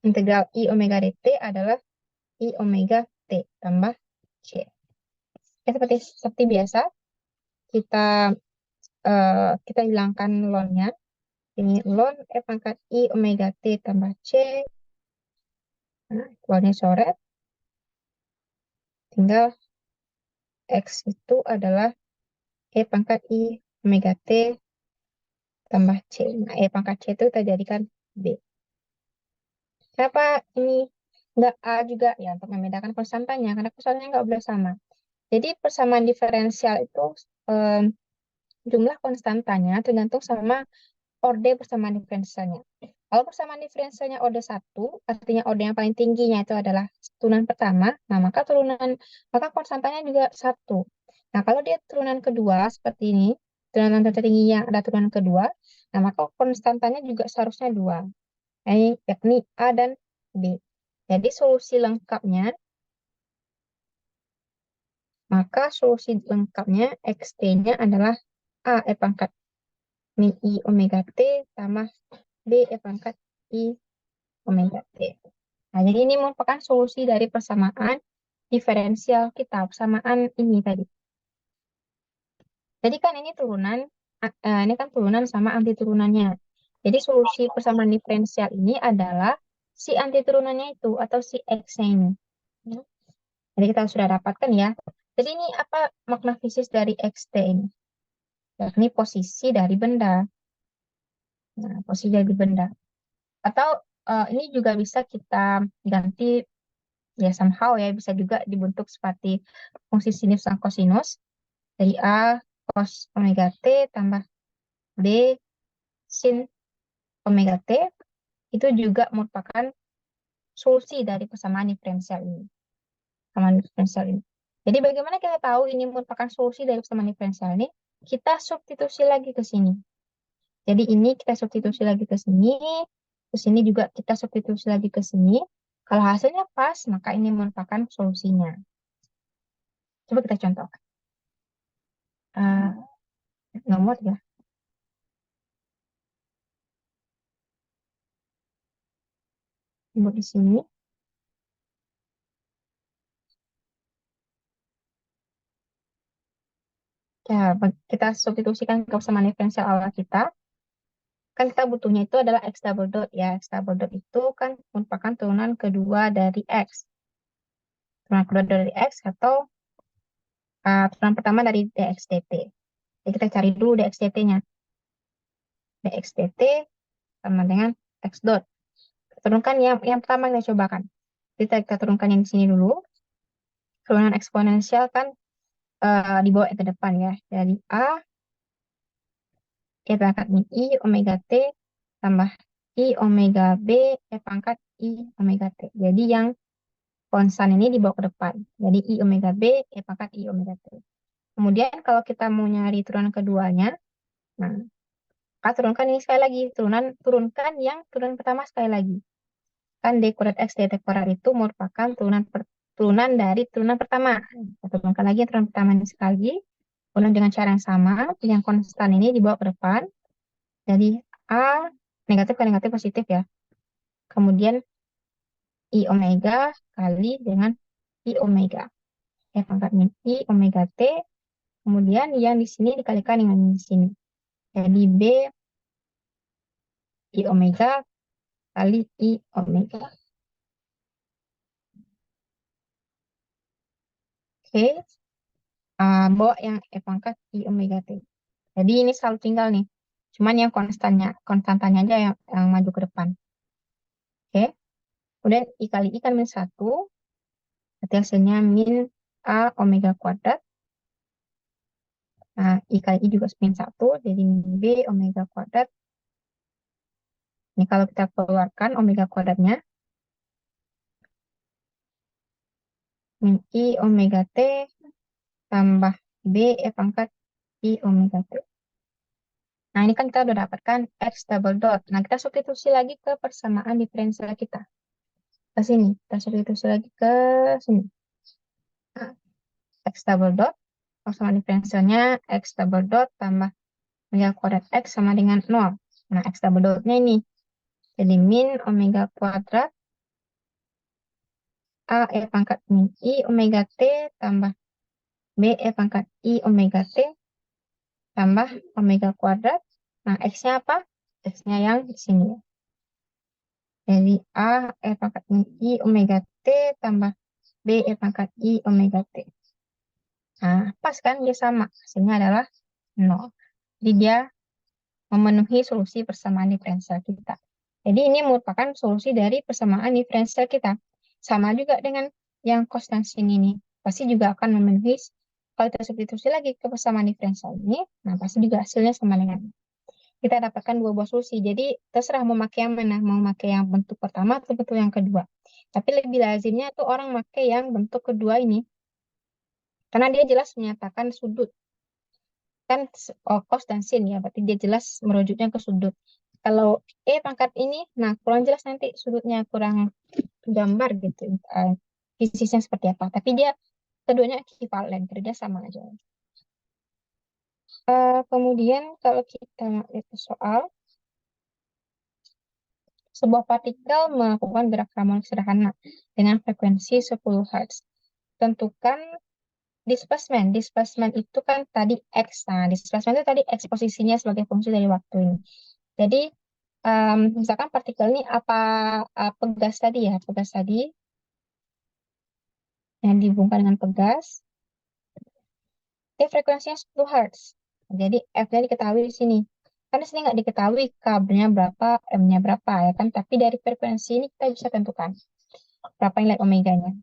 integral I omega dt adalah I omega T tambah C. Ya, seperti biasa, kita kita hilangkan ln-nya. Ini ln E pangkat I omega T tambah C. Nah, ln-nya coret. Tinggal X itu adalah E pangkat I omega T tambah C. Nah, E pangkat C itu kita jadikan B. Kenapa ini nggak A juga? Ya, untuk membedakan konstantanya. Karena konstantanya nggak boleh sama. Jadi, persamaan diferensial itu jumlah konstantanya tergantung sama orde persamaan diferensialnya. Kalau persamaan diferensialnya orde 1, artinya orde yang paling tingginya itu adalah turunan pertama, nah maka konstantanya juga 1. Nah, kalau dia turunan kedua seperti ini, turunan tertingginya ada turunan kedua, nah maka konstantanya juga seharusnya 2, yakni A dan B. Jadi solusi lengkapnya XT-nya adalah A E pangkat min I omega T tambah B E pangkat I omega T. Nah, jadi ini merupakan solusi dari persamaan diferensial kita, persamaan ini tadi. Jadi kan ini kan turunan sama anti turunannya. Jadi solusi persamaan diferensial ini adalah si anti turunannya itu atau si X-nya ini. Ya. Jadi kita sudah dapatkan ya. Jadi ini apa makna fisis dari XT ini? Yakni posisi dari benda. Nah, posisi dari benda. Atau ini juga bisa kita ganti ya somehow ya, bisa juga dibentuk seperti fungsi sinus dan kosinus dari A cos omega T tambah B sin omega T, itu juga merupakan solusi dari persamaan diferensial ini. Persamaan diferensial ini. Jadi bagaimana kita tahu ini merupakan solusi dari persamaan diferensial ini? Kita substitusi lagi ke sini. Jadi ini kita substitusi lagi ke sini. Terus ini juga kita substitusi lagi ke sini. Kalau hasilnya pas, maka ini merupakan solusinya. Coba kita contoh. Nomor ya. Buat di sini. Ya, kita substitusikan ke persamaan diferensial awal kita. Kan kita butuhnya itu adalah X double dot ya. X double dot itu kan merupakan turunan kedua dari X. Turunan kedua dari X atau turunan pertama dari dx dt. Jadi kita cari dulu dx dt-nya. Dx dt sama dengan X dot. Turunkan yang pertama kita cobakan. Kita turunkan yang di sini dulu. Turunan eksponensial kan dibawa ke depan ya. Dari A, E pangkat min I omega T tambah I omega B, E pangkat I omega T. Jadi yang konstan ini dibawa ke depan. Jadi I omega B, E pangkat I omega T. Kemudian kalau kita mau nyari turunan keduanya, nah, kita turunkan ini sekali lagi. Turunkan yang turunan pertama sekali lagi. Kan D kuadrat X dt kuadrat itu merupakan turunan dari turunan pertama. Kita turunkan lagi yang turunan pertama ini sekali. Kemudian dengan cara yang sama, yang konstan ini dibawa ke depan. Jadi A negatif ke negatif positif ya. Kemudian I omega kali dengan I omega. Ya, pangkat min I omega T. Kemudian yang di sini dikalikan dengan di sini. Jadi B I omega kali I omega. Oke. Bawa yang E pangkat I omega T. Jadi ini selalu tinggal nih. Cuman yang konstantanya aja yang maju ke depan. Oke. Kemudian I kali I kan min 1. Berarti hasilnya min A omega kuadrat. Nah, I kali I juga min 1. Jadi min B omega kuadrat. Ini kalau kita keluarkan omega kuadratnya. Min I omega T tambah B E pangkat I omega T. Nah, ini kan kita udah dapatkan X double dot. Nah, kita substitusi lagi ke persamaan diferensial kita. Ke sini. Kita substitusi lagi ke sini. Nah, X double dot. Persamaan diferensialnya X double dot tambah omega kuadrat X sama dengan 0. Nah, X double dotnya ini. Jadi min omega kuadrat A E pangkat min I omega T tambah B E pangkat I omega T tambah omega kuadrat. Nah, X-nya apa? X-nya yang di sini. Jadi A E pangkat min I omega T tambah B E pangkat I omega T. Nah, pas kan dia sama. Hasilnya adalah 0. Jadi dia memenuhi solusi persamaan diferensial kita. Jadi ini merupakan solusi dari persamaan diferensial kita. Sama juga dengan yang konstan sini ini. Pasti juga akan memenuhi, kalau kita substitusi lagi ke persamaan diferensial ini, nah pasti juga hasilnya sama dengan ini. Kita dapatkan dua buah solusi. Jadi terserah mau pakai yang mana, mau pakai yang bentuk pertama atau bentuk yang kedua. Tapi lebih lazimnya tuh orang pakai yang bentuk kedua ini. Karena dia jelas menyatakan sudut. Kan cos dan sin ya, berarti dia jelas merujuknya ke sudut. Kalau E pangkat ini, nah kurang jelas nanti sudutnya, kurang gambar gitu. Fisisnya seperti apa. Tapi dia keduanya ekivalen, kerja sama aja. Kemudian kalau kita lihat ke soal, sebuah partikel melakukan gerak harmonik sederhana dengan frekuensi 10 Hz. Tentukan displacement. Displacement itu kan tadi X. Nah, displacement itu tadi X posisinya sebagai fungsi dari waktu ini. Jadi, misalkan partikel ini pegas tadi ya, pegas tadi yang dihubungkan dengan pegas, frekuensinya 10 Hz. Jadi, F-nya diketahui di sini. Kan di sini nggak diketahui K-nya berapa, M-nya berapa ya kan. Tapi dari frekuensi ini kita bisa tentukan berapa nilai omeganya.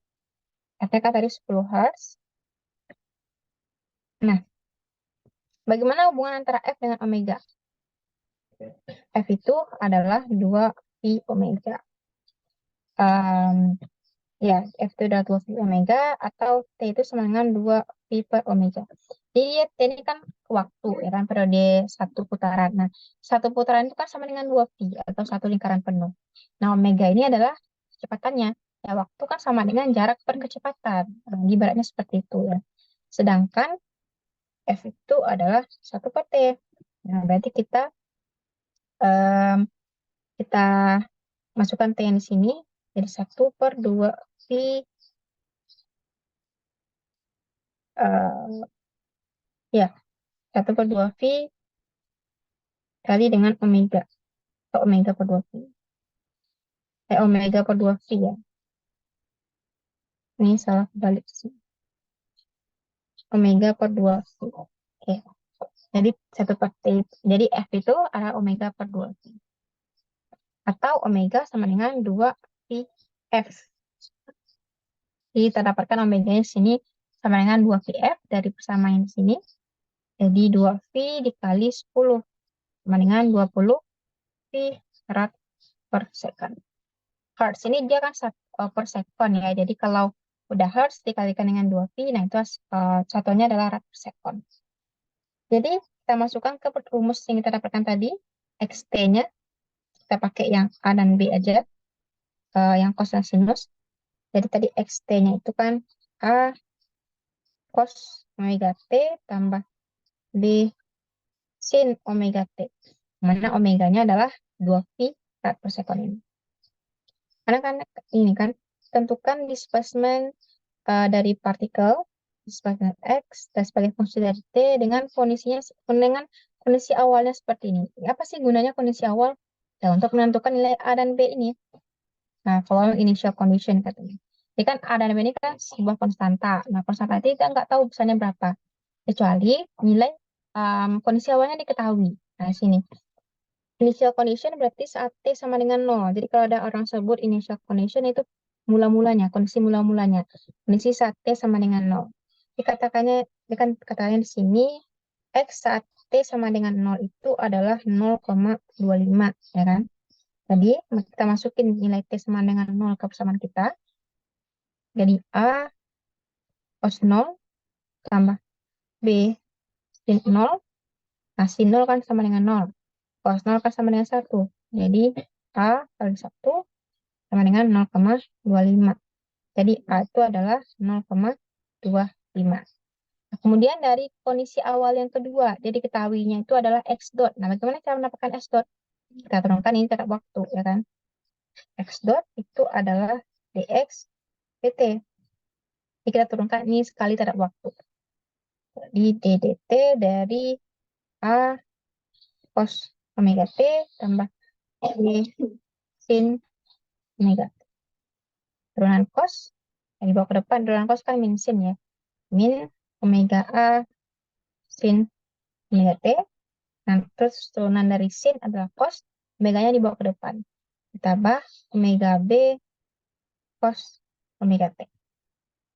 F-nya kan tadi 10 Hz. Nah, bagaimana hubungan antara F dengan omega? F itu adalah 2 pi omega. Ya, F itu adalah 2 pi omega atau T itu sama dengan 2 pi per omega. Jadi ya, T ini kan waktu, ya kan, periode satu putaran. Nah, satu putaran itu kan sama dengan 2 pi atau satu lingkaran penuh. Nah, omega ini adalah kecepatannya. Ya, waktu kan sama dengan jarak per kecepatan. Nah, ibaratnya seperti itu ya. Sedangkan F itu adalah satu per T. Nah, berarti em, kita masukkan T yang di sini jadi 1/2 pi eh, ya 1/2 pi kali dengan omega atau omega per 2 pi. Omega per 2 pi ya. Ini salah balik sih. Omega per 2 pi. Oke. Jadi 1/T. Jadi F itu adalah omega per 2 pi. Atau omega sama dengan 2 pi F. Jadi kita dapatkan omega di sini sama dengan 2 pi F dari persamaan di sini. Jadi 2 pi dikali 10 sama dengan 20 pi rad per second. Hertz ini dia kan per second ya. Jadi kalau udah hertz dikalikan dengan 2 pi, nah itu satunya adalah rad per second. Jadi kita masukkan ke rumus yang kita dapatkan tadi, xt-nya kita pakai yang a dan b aja, yang cos dan sinus. Jadi tadi xt-nya itu kan a cos omega t tambah b sin omega t. Mana omeganya adalah 2 pi rad per second ini. Karena kan ini kan tentukan displacement dari partikel displacement x dan sebagai fungsi dari t dengan kondisi awalnya seperti ini. Apa sih gunanya kondisi awal? Nah, untuk menentukan nilai a dan b ini. Nah, kalau initial condition katanya. Jadi kan a dan b ini kan sebuah konstanta. Nah, konstanta itu kita nggak tahu besarnya berapa. Kecuali nilai kondisi awalnya diketahui. Nah, sini. Initial condition berarti saat T sama dengan 0. Jadi kalau ada orang sebut initial condition itu mula-mulanya, kondisi mula-mulanya. Kondisi saat T sama dengan 0. Dikatakannya di sini, X saat T sama dengan 0 itu adalah 0,25, ya kan? Jadi kita masukin nilai T sama dengan 0 ke persamaan kita. Jadi A cos 0 tambah B sin 0. Nah, sin 0 kan sama dengan 0. Cos 0 kan sama dengan 1. Jadi A kali 1 sama dengan 0,25. Jadi A itu adalah 0,25. Nah, kemudian dari kondisi awal yang kedua, jadi ketahuinya itu adalah X dot. Nah, bagaimana cara mendapatkan X dot? Kita turunkan ini jarak waktu, ya kan? X dot itu adalah dx dt. Jadi kita turunkan ini sekali jarak waktu. Jadi ddt dari A cos omega t tambah B sin omega t. Turunan cos, yang dibawa ke depan, turunan cos kan min sin ya. Min omega A sin omega T. Nah, terus turunan dari sin adalah cos, omega-nya dibawa ke depan. Ditambah omega B cos omega T.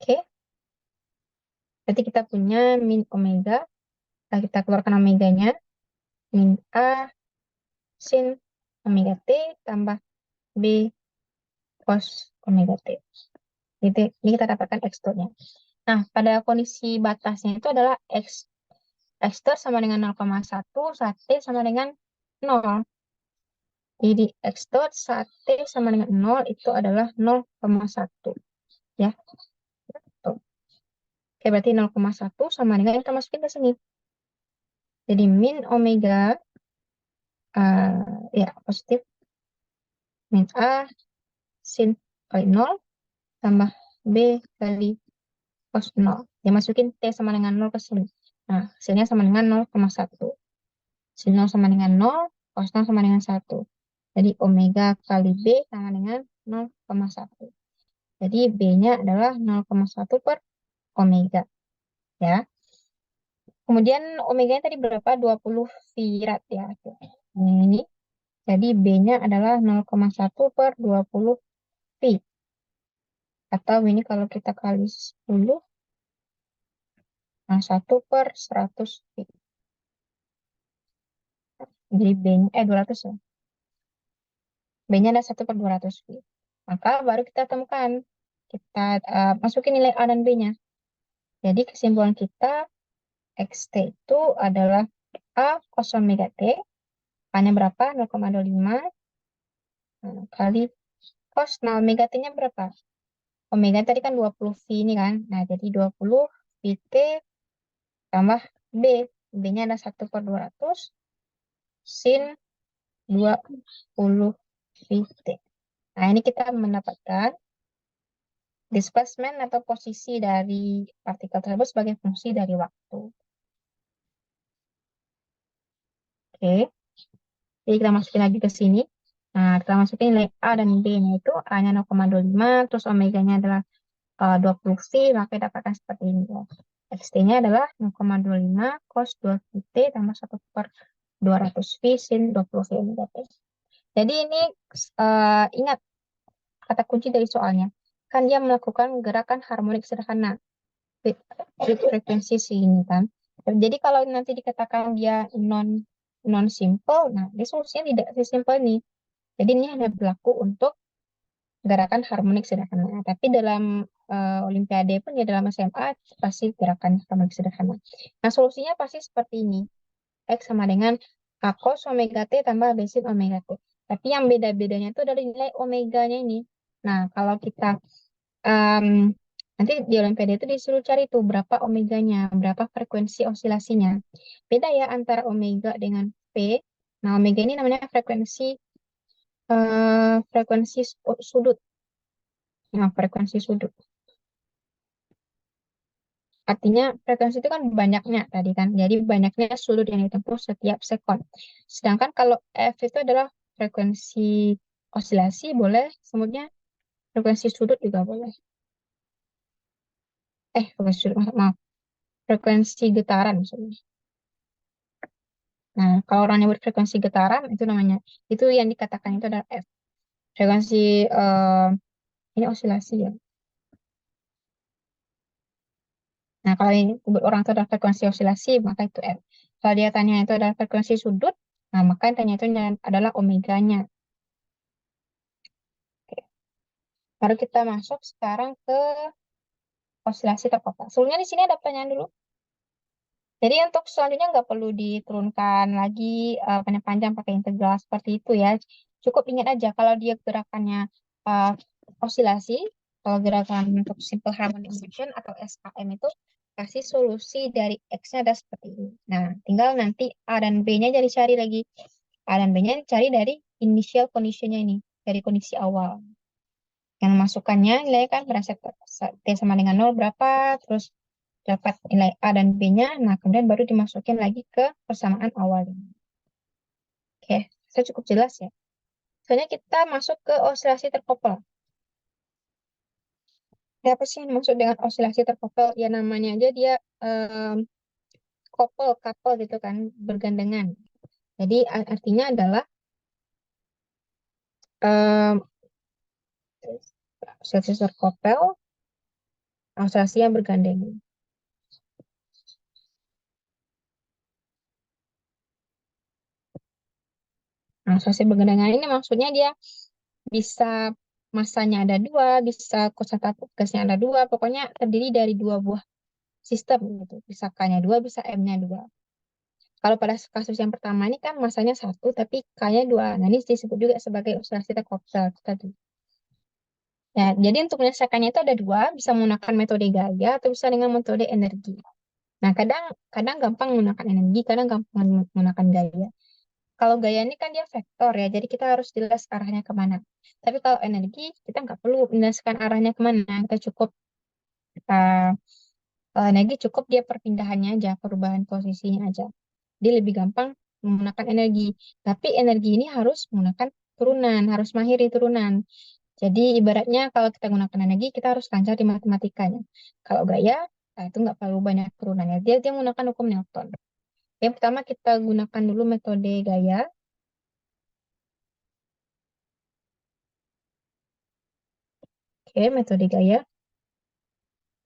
Oke. Berarti kita punya min omega. Nah, kita keluarkan omeganya. Min A sin omega T tambah B cos omega T. Ini kita dapatkan X nya. Nah, pada kondisi batasnya itu adalah X sama dengan 0,1, saat T sama dengan 0. Jadi X dot saat T sama dengan 0 itu adalah 0,1. Ya. Tuh. Oke, berarti 0,1 sama dengan kita masukin ke sini. Jadi min omega, ya positif, min A sin kali 0 tambah B kali cos 0. Dia masukin T sama dengan 0 ke sini. Nah, hasilnya sama dengan 0,1. Sin 0 sama dengan 0, cos 0 sama dengan 1. Jadi omega kali B sama dengan 0,1. Jadi B-nya adalah 0,1 per omega. Ya. Kemudian omega tadi berapa? 20 farad ya. Ini. Jadi B-nya adalah 0,1 per 20 pi. Atau ini kalau kita kali 10, nah 1 per 100 pi. Jadi B-nya, 200 ya. B-nya ada 1 per 200 pi. Maka baru kita temukan. Kita masukin nilai A dan B-nya. Jadi kesimpulan kita XT itu adalah A cos omega T, A-nya berapa? 0,25 kali cos. Nah, omega T-nya berapa? Omega tadi kan 20 V ini kan. Nah, jadi 20 VT tambah B. B-nya ada 1/200 sin 20 VT. Nah, ini kita mendapatkan displacement atau posisi dari partikel tersebut sebagai fungsi dari waktu. Oke, jadi kita masukin lagi ke sini. Nah, kita masukin nilai A dan B-nya itu A-nya 0,25, terus omega-nya adalah 20 V, maka dapatkan seperti ini ya. XT-nya adalah 0,25 cos 2VT tambah 1/200 V sin 20 V omega T. Jadi ini ingat kata kunci dari soalnya. Kan dia melakukan gerakan harmonik sederhana. Frekuensi sini kan. Jadi kalau nanti dikatakan dia non simple, nah dia solusinya tidak sesimpel ini. Jadi ini hanya berlaku untuk gerakan harmonik sederhana. Tapi dalam Olimpiade pun ya dalam SMA pasti gerakan harmonik sederhana. Nah solusinya pasti seperti ini. X sama dengan A cos omega T tambah B sin omega T. Tapi yang beda-bedanya itu dari nilai omeganya ini. Nah kalau kita em, nanti di Olimpiade itu disuruh cari tuh berapa omeganya, berapa frekuensi osilasinya. Beda ya antara omega dengan P. Nah, omega ini namanya frekuensi sudut. Nah, frekuensi sudut. Artinya frekuensi itu kan banyaknya tadi kan. Jadi banyaknya sudut yang ditempuh setiap sekon. Sedangkan kalau F itu adalah frekuensi osilasi boleh, semuanya frekuensi sudut juga boleh. Frekuensi sudut, maaf. Frekuensi getaran maksudnya. Nah, kalau orang nyebut frekuensi getaran itu namanya, itu yang dikatakan itu adalah F. Frekuensi ini osilasi ya. Nah, kalau ini disebut orang itu adalah frekuensi osilasi, maka itu F. Kalau dia tanya itu adalah frekuensi sudut, nah maka yang tanya itu adalah omeganya. Oke. Baru kita masuk sekarang ke osilasi terpapar. Sebelumnya di sini ada pertanyaan dulu. Jadi untuk selanjutnya nggak perlu diturunkan lagi panjang-panjang pakai integral seperti itu ya. Cukup ingat aja kalau dia gerakannya uh, osilasi, kalau gerakan untuk simple harmonic motion atau SHM itu kasih solusi dari X-nya ada seperti ini. Nah, tinggal nanti A dan B-nya jadi cari lagi. A dan B-nya cari dari initial condition-nya ini, dari kondisi awal. Yang masukannya nilai kan berdasarkan T sama dengan 0 berapa, terus dapat nilai A dan B-nya, nah kemudian baru dimasukin lagi ke persamaan awalnya. Oke, saya cukup jelas ya. Soalnya kita masuk ke osilasi terkopel. Apa sih yang maksud dengan osilasi terkopel? Ya namanya aja dia couple gitu kan, bergandengan. Jadi artinya adalah um, osilasi terkopel, osilasi yang bergandengan. Nah, osilasi bergandengan ini maksudnya dia bisa masanya ada dua, bisa kosata gasnya ada dua, pokoknya terdiri dari dua buah sistem gitu. Bisa K-nya dua, bisa M-nya dua. Kalau pada kasus yang pertama ini kan masanya satu, tapi K-nya dua. Nah, ini disebut juga sebagai osilasi terkopel tadi. Ya, jadi untuk menyelesaikannya itu ada dua, bisa menggunakan metode gaya atau bisa dengan metode energi. Nah, kadang kadang gampang menggunakan energi, kadang gampang menggunakan gaya. Kalau gaya ini kan dia vektor ya, jadi kita harus jelas arahnya kemana. Tapi kalau energi, kita nggak perlu menjelaskan arahnya kemana. Kita cukup uh, energi cukup dia perpindahannya aja, perubahan posisinya aja. Dia lebih gampang menggunakan energi. Tapi energi ini harus menggunakan turunan, harus mahir di turunan. Jadi ibaratnya kalau kita gunakan energi, kita harus lancar di matematikanya. Kalau gaya, nah itu nggak perlu banyak turunannya. Dia menggunakan hukum Newton. Yang pertama kita gunakan dulu metode gaya. Oke, metode gaya.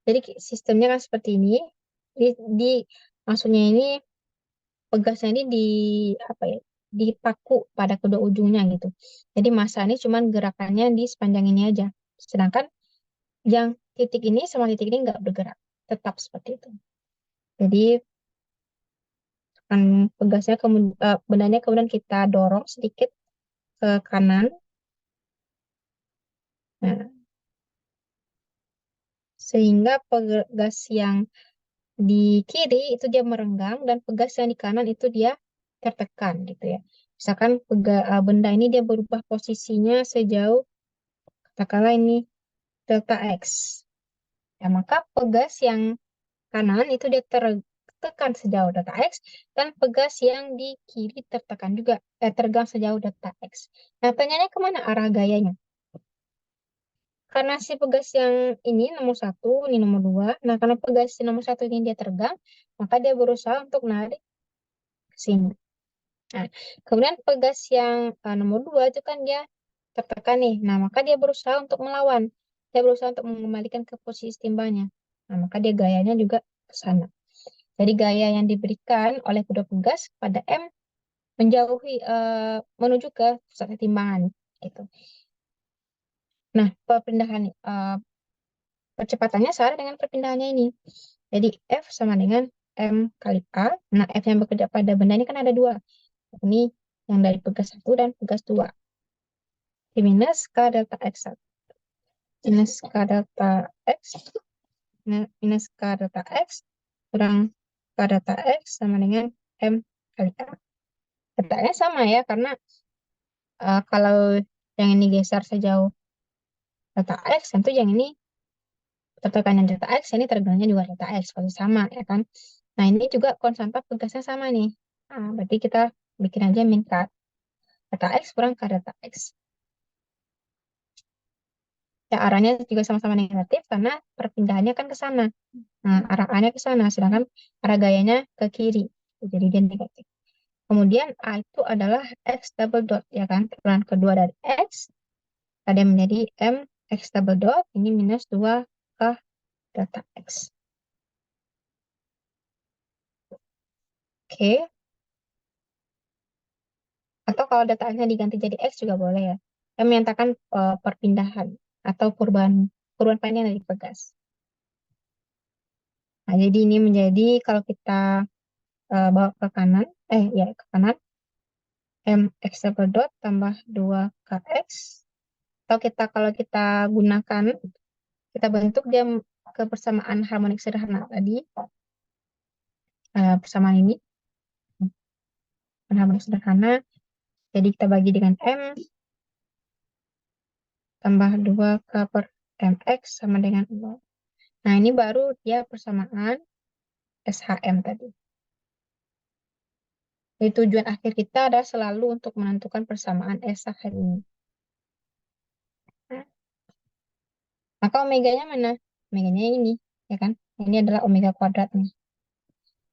Jadi sistemnya kan seperti ini. Di, di maksudnya ini pegasnya ini di apa ya? Dipaku pada kedua ujungnya gitu. Jadi massa ini cuma gerakannya di sepanjang ini aja. Sedangkan yang titik ini sama titik ini nggak bergerak, tetap seperti itu. Jadi pegasnya kemudian bendanya kemudian kita dorong sedikit ke kanan. Nah, sehingga pegas yang di kiri itu dia merenggang dan pegas yang di kanan itu dia tertekan gitu ya. Misalkan benda ini dia berubah posisinya sejauh katakanlah ini delta X. Ya, maka pegas yang kanan itu dia tertekan sejauh delta X dan pegas yang di kiri tertekan juga tergang sejauh delta X. Nah, tanyanya kemana arah gayanya? Karena si pegas yang ini nomor satu, ini nomor dua. Nah, karena pegas si nomor satu ini dia tergang, maka dia berusaha untuk narik ke sini. Nah, kemudian pegas yang nomor dua itu kan dia tertekan nih. Nah, maka dia berusaha untuk melawan. Dia berusaha untuk mengembalikan ke posisi timbanya. Nah, maka dia gayanya juga ke sana. Jadi gaya yang diberikan oleh kedua pegas pada M menuju ke pusat timbangan gitu. Nah, percepatannya sama dengan perpindahannya ini. Jadi F sama dengan M kali A. Nah, F yang bekerja pada benda ini kan ada dua. Ini yang dari pegas satu dan pegas dua. Minus K delta X1. Minus K delta X. Minus K delta X. Kurang K delta X sama dengan M kali A. Letaknya sama ya, karena kalau yang ini geser sejauh delta X, tentu yang ini tertekannya delta X, ini tegangannya juga delta X, pasti sama ya kan. Nah, ini juga konstanta pegasnya sama nih. Nah, berarti kita bikin aja min K delta X kurang K delta X. Ya, arahnya juga sama-sama negatif karena perpindahannya kan ke sana. Nah, arah A-nya ke sana, sedangkan arah gayanya ke kiri. Jadi dia negatif. Kemudian A itu adalah X double dot, ya kan. Turunan kedua dari X, ada yang menjadi M X double dot, ini minus 2 K delta X. Oke. Atau kalau data X-nya diganti jadi X juga boleh ya. Yang menyatakan perpindahan atau perubahan panjang dari pegas. Nah, jadi ini menjadi kalau kita bawa ke kanan, ya ke kanan, mx double dot tambah 2kx. Atau kalau kita gunakan, kita bentuk dia kebersamaan harmonik sederhana tadi, persamaan ini, harmonik sederhana. Jadi kita bagi dengan m tambah 2k per mx sama dengan 0. Nah, ini baru dia persamaan SHM tadi. Jadi tujuan akhir kita adalah selalu untuk menentukan persamaan SHM ini. Nah, maka omeganya mana? Omeganya ini, ya kan? Ini adalah omega kuadratnya.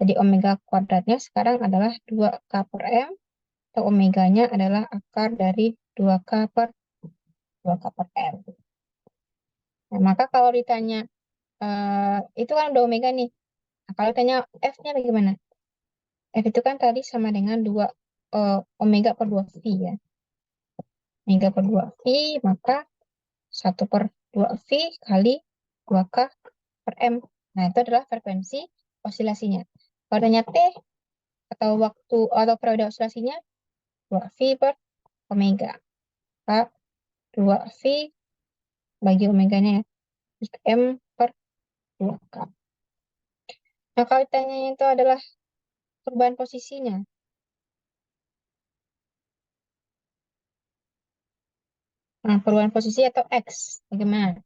Jadi omega kuadratnya sekarang adalah 2K per M, atau omeganya adalah akar dari 2K per 2K per M. Nah, maka kalau ditanya, itu kan udah omega nih. Nah, kalau ditanya F-nya bagaimana? F itu kan tadi sama dengan 2 omega per 2V ya. Omega per 2V, maka 1 per 2V kali 2K per M. Nah, itu adalah frekuensi osilasinya. Kalau tanya T atau waktu atau periode osilasinya, 2V per omega. K 2V bagi omeganya ya. M per 2K. Nah, kalau ditanya itu adalah perubahan posisinya. Nah, perubahan posisi atau X. Bagaimana?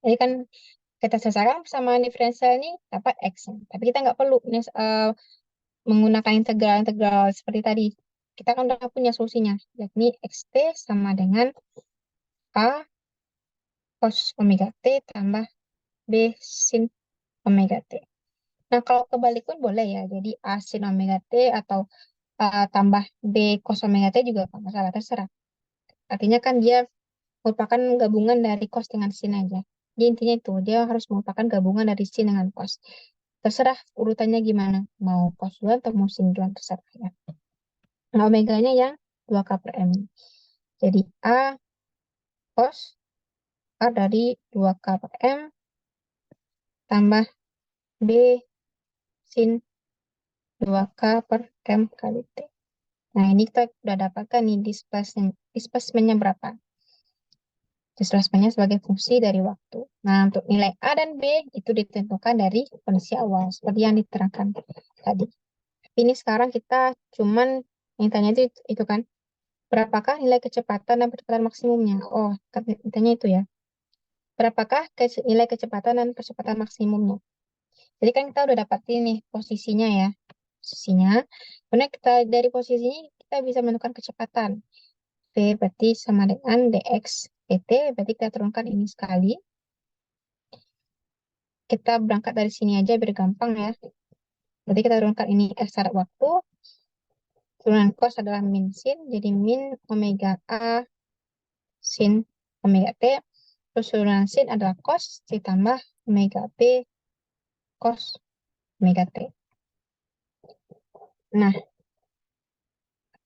Jadi kan kita selesaikan sama diferensial ini dapat X. Tapi kita nggak perlu menggunakan integral-integral seperti tadi. Kita kan udah punya solusinya, yakni XT sama dengan A cos omega T tambah B sin omega T. Nah, kalau kebalik pun boleh ya. Jadi A sin omega T atau tambah B cos omega T juga nggak masalah, terserah. Artinya kan dia merupakan gabungan dari cos dengan sin aja. Jadi intinya itu, dia harus merupakan gabungan dari sin dengan cos. Terserah urutannya gimana. Mau cos duluan atau mau sin duluan, terserah ya. Nah, omeganya yang 2K per M. Jadi A cos A dari 2K per M tambah B sin 2K per M kali T. Nah, ini kita udah dapatkan nih displacement-nya berapa. Displacement-nya sebagai fungsi dari waktu. Nah, untuk nilai A dan B itu ditentukan dari kondisi awal, seperti yang diterangkan tadi. Tapi ini sekarang kita cuman yang tanya itu kan, berapakah nilai kecepatan dan percepatan maksimumnya? Oh, katanya itu ya. Berapakah nilai kecepatan dan percepatan maksimumnya? Jadi kan kita udah dapatin nih posisinya ya. Posisinya. Kemudian kita dari posisi ini kita bisa menentukan kecepatan. V berarti sama dengan dx dt, berarti kita turunkan ini sekali. Kita berangkat dari sini aja biar gampang ya. Berarti kita turunkan ini x syarat waktu. Turunan cos adalah min sin, jadi min omega A sin omega T. Terus turunan sin adalah cos ditambah omega B cos omega T. Nah,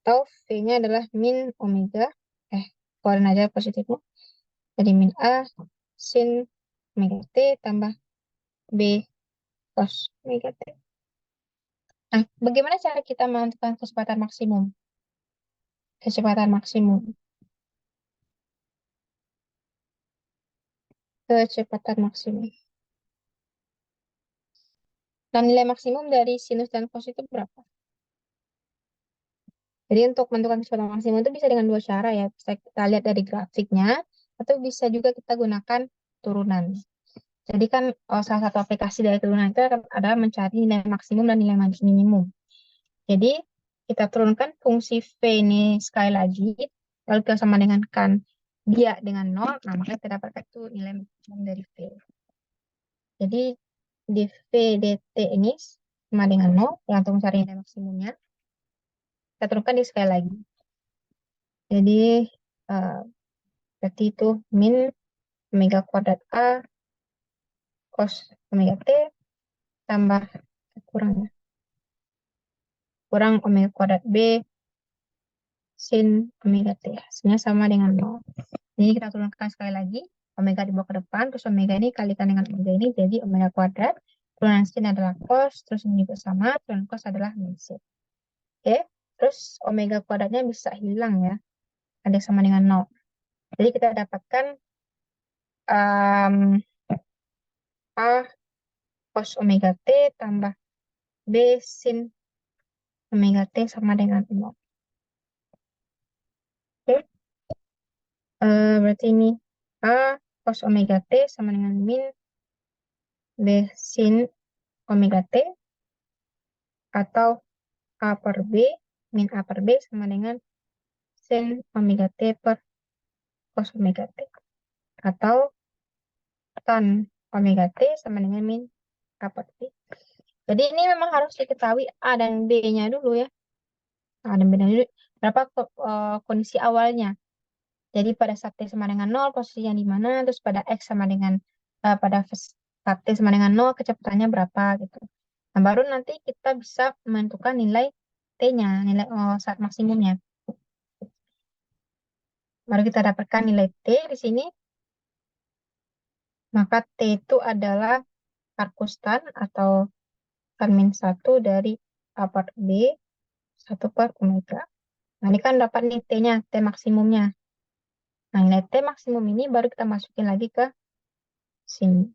atau V-nya adalah min omega, keluarin aja positifnya. Jadi min A sin omega T tambah B cos omega T. Nah, bagaimana cara kita menentukan kecepatan maksimum? Kecepatan maksimum. Kecepatan maksimum. Dan nilai maksimum dari sinus dan cos itu berapa? Jadi untuk menentukan kecepatan maksimum itu bisa dengan dua cara ya. Bisa kita lihat dari grafiknya, atau bisa juga kita gunakan turunan. Jadi kan salah satu aplikasi dari turunan itu adalah mencari nilai maksimum dan nilai minimum. Jadi kita turunkan fungsi V ini sekali lagi, lalu kita sama dengan kan dia dengan 0, nah maka kita dapatkan itu nilai maksimum dari V. Jadi di V dt ini sama dengan 0, yang untuk mencari nilai maksimumnya, kita turunkan di sekali lagi. Jadi eh, berarti itu min omega kuadrat A cos omega T tambah kurang ya, kurang omega kuadrat B sin omega T. Hasilnya sama dengan 0. Jadi kita turunkan sekali lagi. Omega dibawa ke depan, terus omega ini kalikan dengan omega ini, jadi omega kuadrat. Turunan sin adalah cos, terus ini juga sama, turunan cos adalah min sin. Oke, terus omega kuadratnya bisa hilang ya, ada sama dengan 0. Jadi kita dapatkan A cos omega T tambah B sin omega T sama dengan 0. Oke, berarti ini A cos omega T sama dengan min B sin omega T, atau A per B, min A per B sama dengan sin omega T per cos omega T. Atau tan omega T sama dengan min A per B. Jadi ini memang harus diketahui A dan B-nya dulu ya. A dan B-nya dulu. Berapa kondisi awalnya. Jadi pada saat T sama dengan 0, posisinya di mana. Terus pada X sama dengan, pada saat T sama dengan 0, kecepatannya berapa gitu. Nah, baru nanti kita bisa menentukan nilai T-nya, nilai saat maksimumnya. Baru kita dapatkan nilai T di sini. Maka T itu adalah Arkustan atau tan min 1 dari A per B 1 per omega. Nah, ini kan dapat nih T-nya, T maksimumnya. Nah, nilai T maksimum ini baru kita masukin lagi ke sini.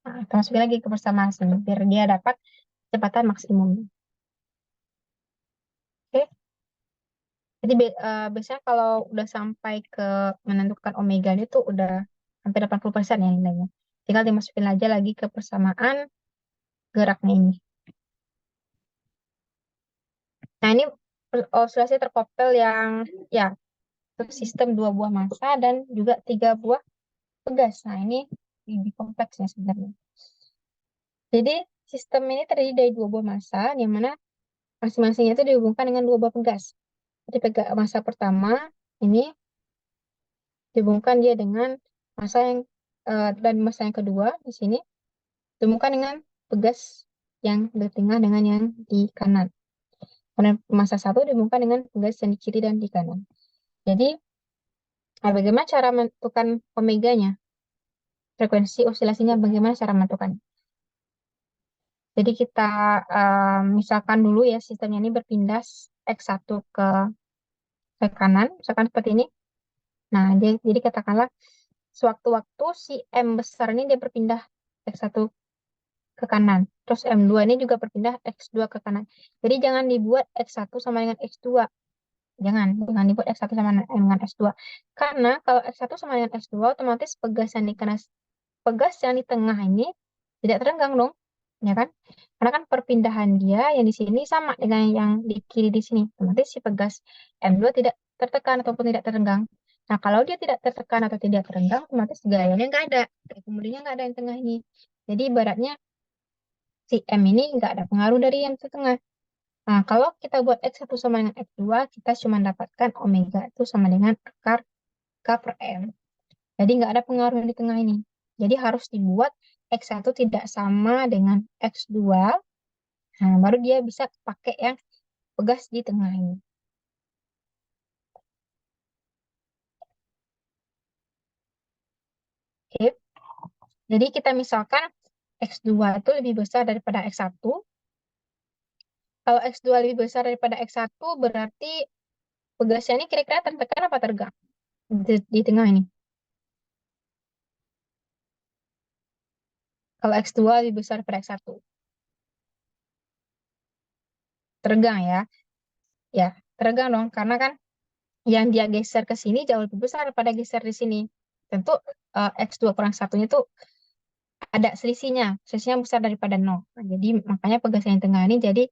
Nah, kita masukin lagi ke persamaan sini, biar dia dapat kecepatan maksimum. Oke, jadi biasanya kalau udah sampai ke menentukan omega itu udah hampir 80% ya nilainya. Tinggal dimasukin aja lagi ke persamaan geraknya ini. Nah, ini oscillasi terkopel yang ya sistem 2 buah massa dan juga 3 buah pegas. Nah, ini lebih kompleksnya sebenarnya. Jadi, sistem ini terdiri dari 2 buah massa, di mana masing-masingnya itu dihubungkan dengan 2 buah pegas. Jadi, massa pertama ini dihubungkan dia dengan massa yang dan massa yang kedua di sini dihubungkan dengan pegas yang di tengah dengan yang di kanan. Kemudian massa satu dihubungkan dengan pegas yang di kiri dan di kanan. Jadi, bagaimana cara menentukan omeganya? frekuensi osilasinya bagaimana cara menentukannya. Jadi kita misalkan dulu ya sistemnya ini berpindah X1 ke kanan, misalkan seperti ini. Nah, jadi katakanlah sewaktu-waktu si M besar ini dia berpindah X1 ke kanan. Terus M2 ini juga berpindah X2 ke kanan. Jadi jangan dibuat X1 sama dengan X2. Jangan dibuat X1 sama dengan X2. Karena kalau X1 sama dengan X2, otomatis pegas yang di tengah ini tidak terenggang dong. Ya kan? Karena kan perpindahan dia yang di sini sama dengan yang di kiri di sini. Otomatis si pegas M2 tidak tertekan ataupun tidak terenggang. Nah, kalau dia tidak tertekan atau tidak terenggang, otomatis gayanya nggak ada. Kemudiannya nggak ada yang tengah ini. Jadi ibaratnya si M ini nggak ada pengaruh dari yang di tengah. Nah, kalau kita buat X1 sama dengan X2, kita cuma dapatkan omega itu sama dengan akar K per M. Jadi nggak ada pengaruh di tengah ini. Jadi harus dibuat X1 tidak sama dengan X2. Nah, baru dia bisa pakai yang pegas di tengah ini. Oke. Jadi kita misalkan X2 itu lebih besar daripada X1. Kalau X2 lebih besar daripada X1, berarti pegasnya ini kira-kira tertekan apa terenggang di tengah ini. Kalau X2 lebih besar daripada X1. Terenggang ya. Ya, terenggang dong. Karena kan yang dia geser ke sini jauh lebih besar daripada geser di sini. Tentu X2 kurang satunya itu ada selisihnya. Selisihnya besar daripada 0. Nah, jadi makanya pegasan yang tengah ini jadi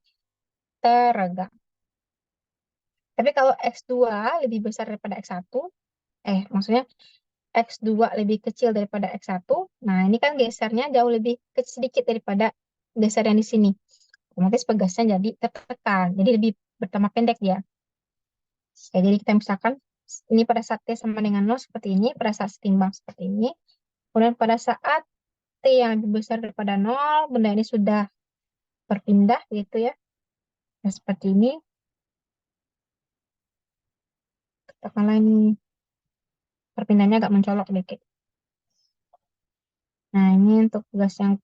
terenggang. Tapi kalau X2 lebih besar daripada X1, maksudnya X2 lebih kecil daripada X1, nah ini kan gesernya jauh lebih kecil sedikit daripada geser yang di sini. Otomatis pegasnya jadi tertekan, jadi lebih bertambah pendek dia. Ya, jadi kita misalkan ini pada saat T sama dengan 0 seperti ini, pada saat setimbang seperti ini. Kemudian pada saat T yang lebih besar daripada 0, benda ini sudah berpindah gitu ya. Nah, seperti ini. Katakanlah ini perpindahnya agak mencolok dikit. Nah, ini untuk tugas yang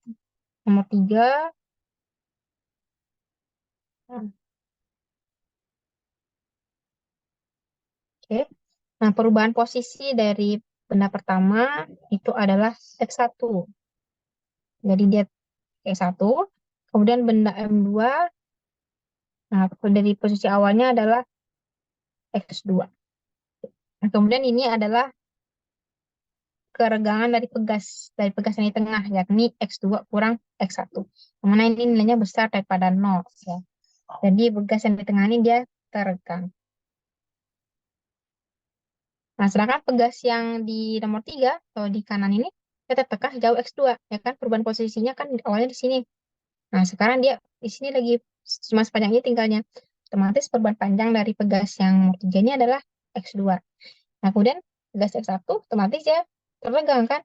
nomor 3. Oke. Nah, perubahan posisi dari benda pertama itu adalah X1. Jadi dia X1. Kemudian benda M2, nah dari posisi awalnya adalah X2. Nah, kemudian ini adalah keregangan dari pegas yang di tengah, yakni X2 kurang X1. Karena ini nilainya besar daripada 0. Ya. Jadi pegas yang di tengah ini dia teregang. Nah, sedangkan pegas yang di nomor 3, atau di kanan ini, dia tertekan sejauh X2. Ya kan, perubahan posisinya kan awalnya di sini. Nah, sekarang dia di sini lagi cuma sepanjang ini tinggalnya. Otomatis perubahan panjang dari pegas yang nomor 3 ini adalah X2. Nah, kemudian gas X1 otomatis ya terpegang kan.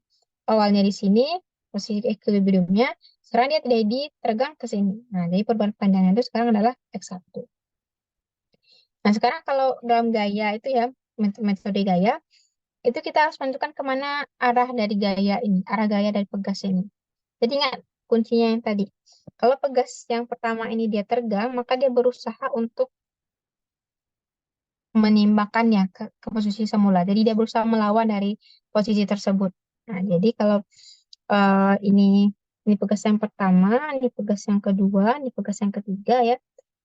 Awalnya di sini, posisi equilibriumnya, sekarang dia tidak diteregang ke sini. Nah, jadi perubahan panjangnya itu sekarang adalah X1. Nah, sekarang kalau dalam gaya itu ya, metode gaya, itu kita harus menentukan kemana arah dari gaya ini, arah gaya dari pegas ini. Jadi ingat kuncinya yang tadi. Kalau pegas yang pertama ini dia teregang, maka dia berusaha untuk menimbangkannya ke posisi semula. Jadi dia berusaha melawan dari posisi tersebut. Nah, jadi kalau ini pegas yang pertama, ini pegas yang kedua, ini pegas yang ketiga ya.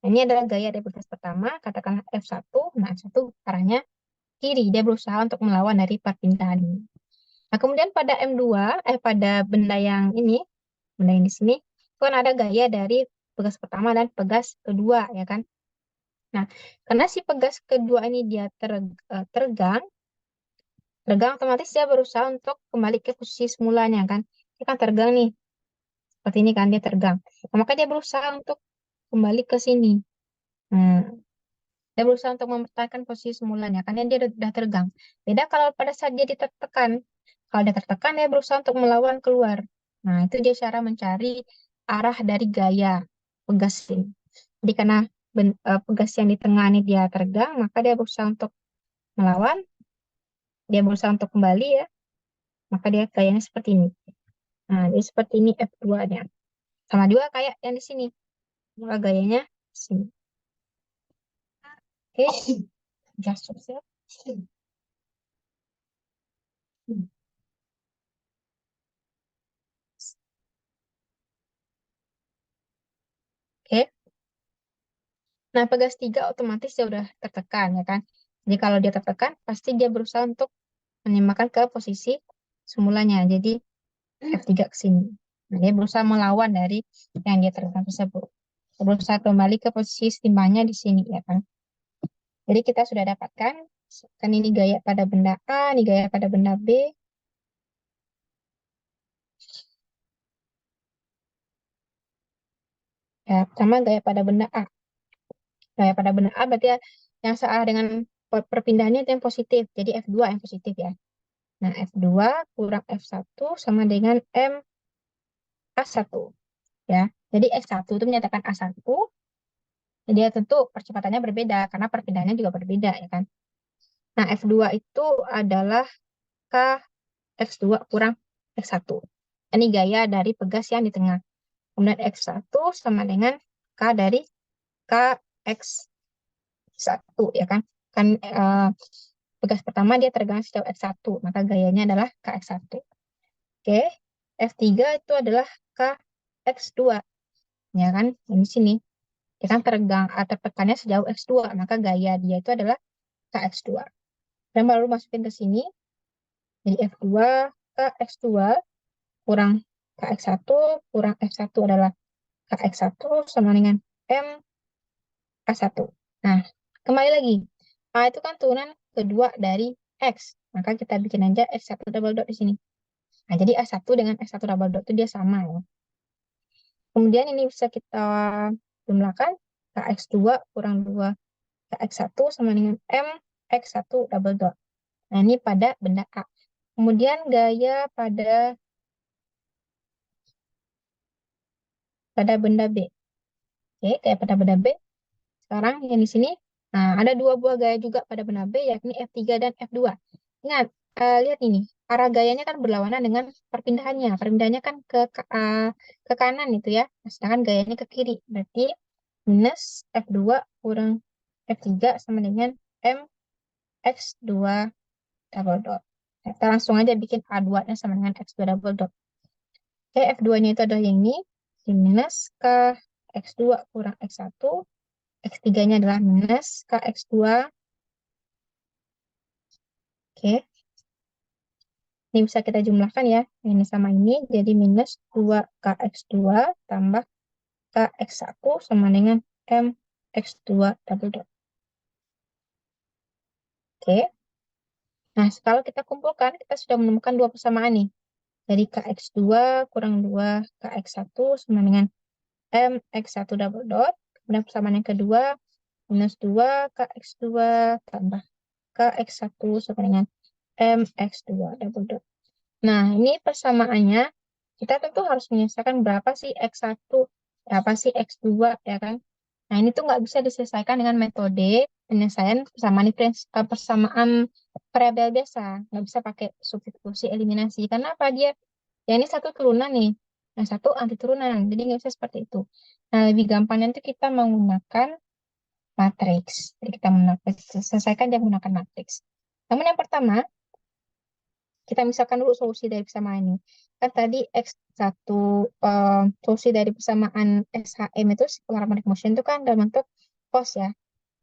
Nah, ini adalah gaya dari pegas pertama, katakanlah F1. Nah, F1 arahnya kiri, dia berusaha untuk melawan dari perpindahan ini. Nah, kemudian pada M2, pada benda yang di sini, itu kan ada gaya dari pegas pertama dan pegas kedua, ya kan? Nah, karena si pegas kedua ini dia teregang, otomatis dia berusaha untuk kembali ke posisi semulanya kan. Dia kan teregang nih, seperti ini kan dia teregang. Nah, maka dia berusaha untuk kembali ke sini. Hmm, dia berusaha untuk mempertahankan posisi semulanya, karena dia udah teregang. Beda kalau pada saat dia ditertekan. Kalau dia tertekan, dia berusaha untuk melawan keluar. Nah, itu dia cara mencari arah dari gaya pegas ini. Jadi karena pegas yang di tengah ini dia teregang, maka dia berusaha untuk melawan, dia berusaha untuk kembali ya, maka dia gayanya seperti ini. Nah, jadi seperti ini F2-nya. Sama juga kayak yang di sini. Maka gayanya sini. Oke, just ya. Oke. Nah, pegas 3 otomatis dia udah tertekan, ya kan? Jadi kalau dia tertekan, pasti dia berusaha untuk menembakkan ke posisi semulanya. Jadi F3 ke sini. Nah, dia berusaha melawan dari yang dia tertekan tersebut. Dia berusaha kembali ke posisi setimbangnya di sini, ya kan? Jadi kita sudah dapatkan, kan ini gaya pada benda A, ini gaya pada benda B. Ya, sama gaya pada benda A. Gaya pada benda A berarti ya yang searah dengan perpindahannya itu yang positif. Jadi F2 yang positif ya. Nah, F2 kurang F1 sama dengan M A1 ya. Jadi F1 itu menyatakan A1, jadi ya tentu percepatannya berbeda karena perpindahannya juga berbeda ya kan. Nah, F2 itu adalah K X2 kurang X1. Ini gaya dari pegas yang di tengah. Kemudian X1 sama dengan K dari K X1 ya kan. Kan pegas pertama dia tergantung sejauh X1, maka gayanya adalah KX1. Oke, F3 itu adalah KX2 ya kan. Di sini kita kan tertekannya sejauh X2, maka gaya dia itu adalah KX2. Dan baru masukin ke sini, jadi F2 KX2 kurang KX1 kurang F1 adalah KX1 sama dengan M A1. Nah, kembali lagi. A itu kan turunan kedua dari X. Maka kita bikin aja X1 double dot di sini. Nah, jadi A1 dengan X1 double dot itu dia sama ya. Kemudian ini bisa kita jumlahkan. KX2 kurang 2 KX1 sama dengan M X1 double dot. Nah, ini pada benda A. Kemudian gaya pada benda B. Oke, kayak pada benda B. Sekarang yang di sini, nah ada dua buah gaya juga pada benda B, yakni F3 dan F2. Ingat, lihat ini, arah gayanya kan berlawanan dengan perpindahannya. Perpindahannya kan ke kanan itu ya, nah, sedangkan gayanya ke kiri. Berarti minus F2 kurang F3 sama dengan M X2 double dot. Nah, kita langsung aja bikin A2-nya sama dengan X2 double dot. Oke, F2-nya itu adalah yang ini, minus K X2 kurang X1. X3-nya adalah minus KX2. Oke, ini bisa kita jumlahkan ya. Ini sama ini, jadi minus 2KX2 tambah KX1 sama dengan MX2 double dot. Oke, nah kalau kita kumpulkan, kita sudah menemukan dua persamaan nih. Jadi KX2 kurang 2 KX1 sama dengan MX1 double dot. Kemudian persamaan yang kedua, minus 2 KX2 tambah KX1 sama dengan MX2 double dot. Nah, ini persamaannya kita tentu harus menyelesaikan berapa sih X1, berapa sih X2, ya kan? Nah, ini tuh nggak bisa diselesaikan dengan metode penyelesaian persamaan variabel biasa. Nggak bisa pakai substitusi eliminasi. Karena apa dia? Ya ini satu turunan nih, yang satu anti turunan. Jadi nggak bisa seperti itu. Nah, lebih gampangnya itu kita menggunakan matriks. Jadi kita selesaikan dia menggunakan matriks. Namun yang pertama, kita misalkan dulu solusi dari persamaan ini. Kan tadi X1, solusi dari persamaan SHM itu, singular harmonic motion itu kan dalam bentuk cos ya.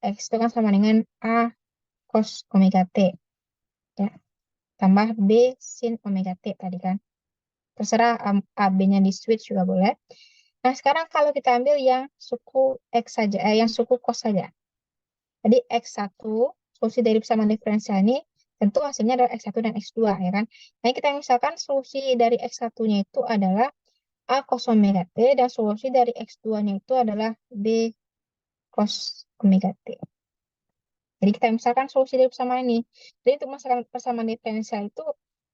X itu kan sama dengan A cos omega T. Ya. Tambah B sin omega T tadi kan. Terserah A, B-nya di switch juga boleh. Nah, sekarang kalau kita ambil yang suku X saja, yang suku cos saja. Jadi X1, solusi dari persamaan diferensial ini, tentu hasilnya adalah X1 dan X2, ya kan? Nah, kita misalkan solusi dari X1-nya itu adalah A cos omega T, dan solusi dari X2-nya itu adalah B cos omega T. Jadi kita misalkan solusi dari persamaan ini. Jadi untuk masalah persamaan diferensial itu,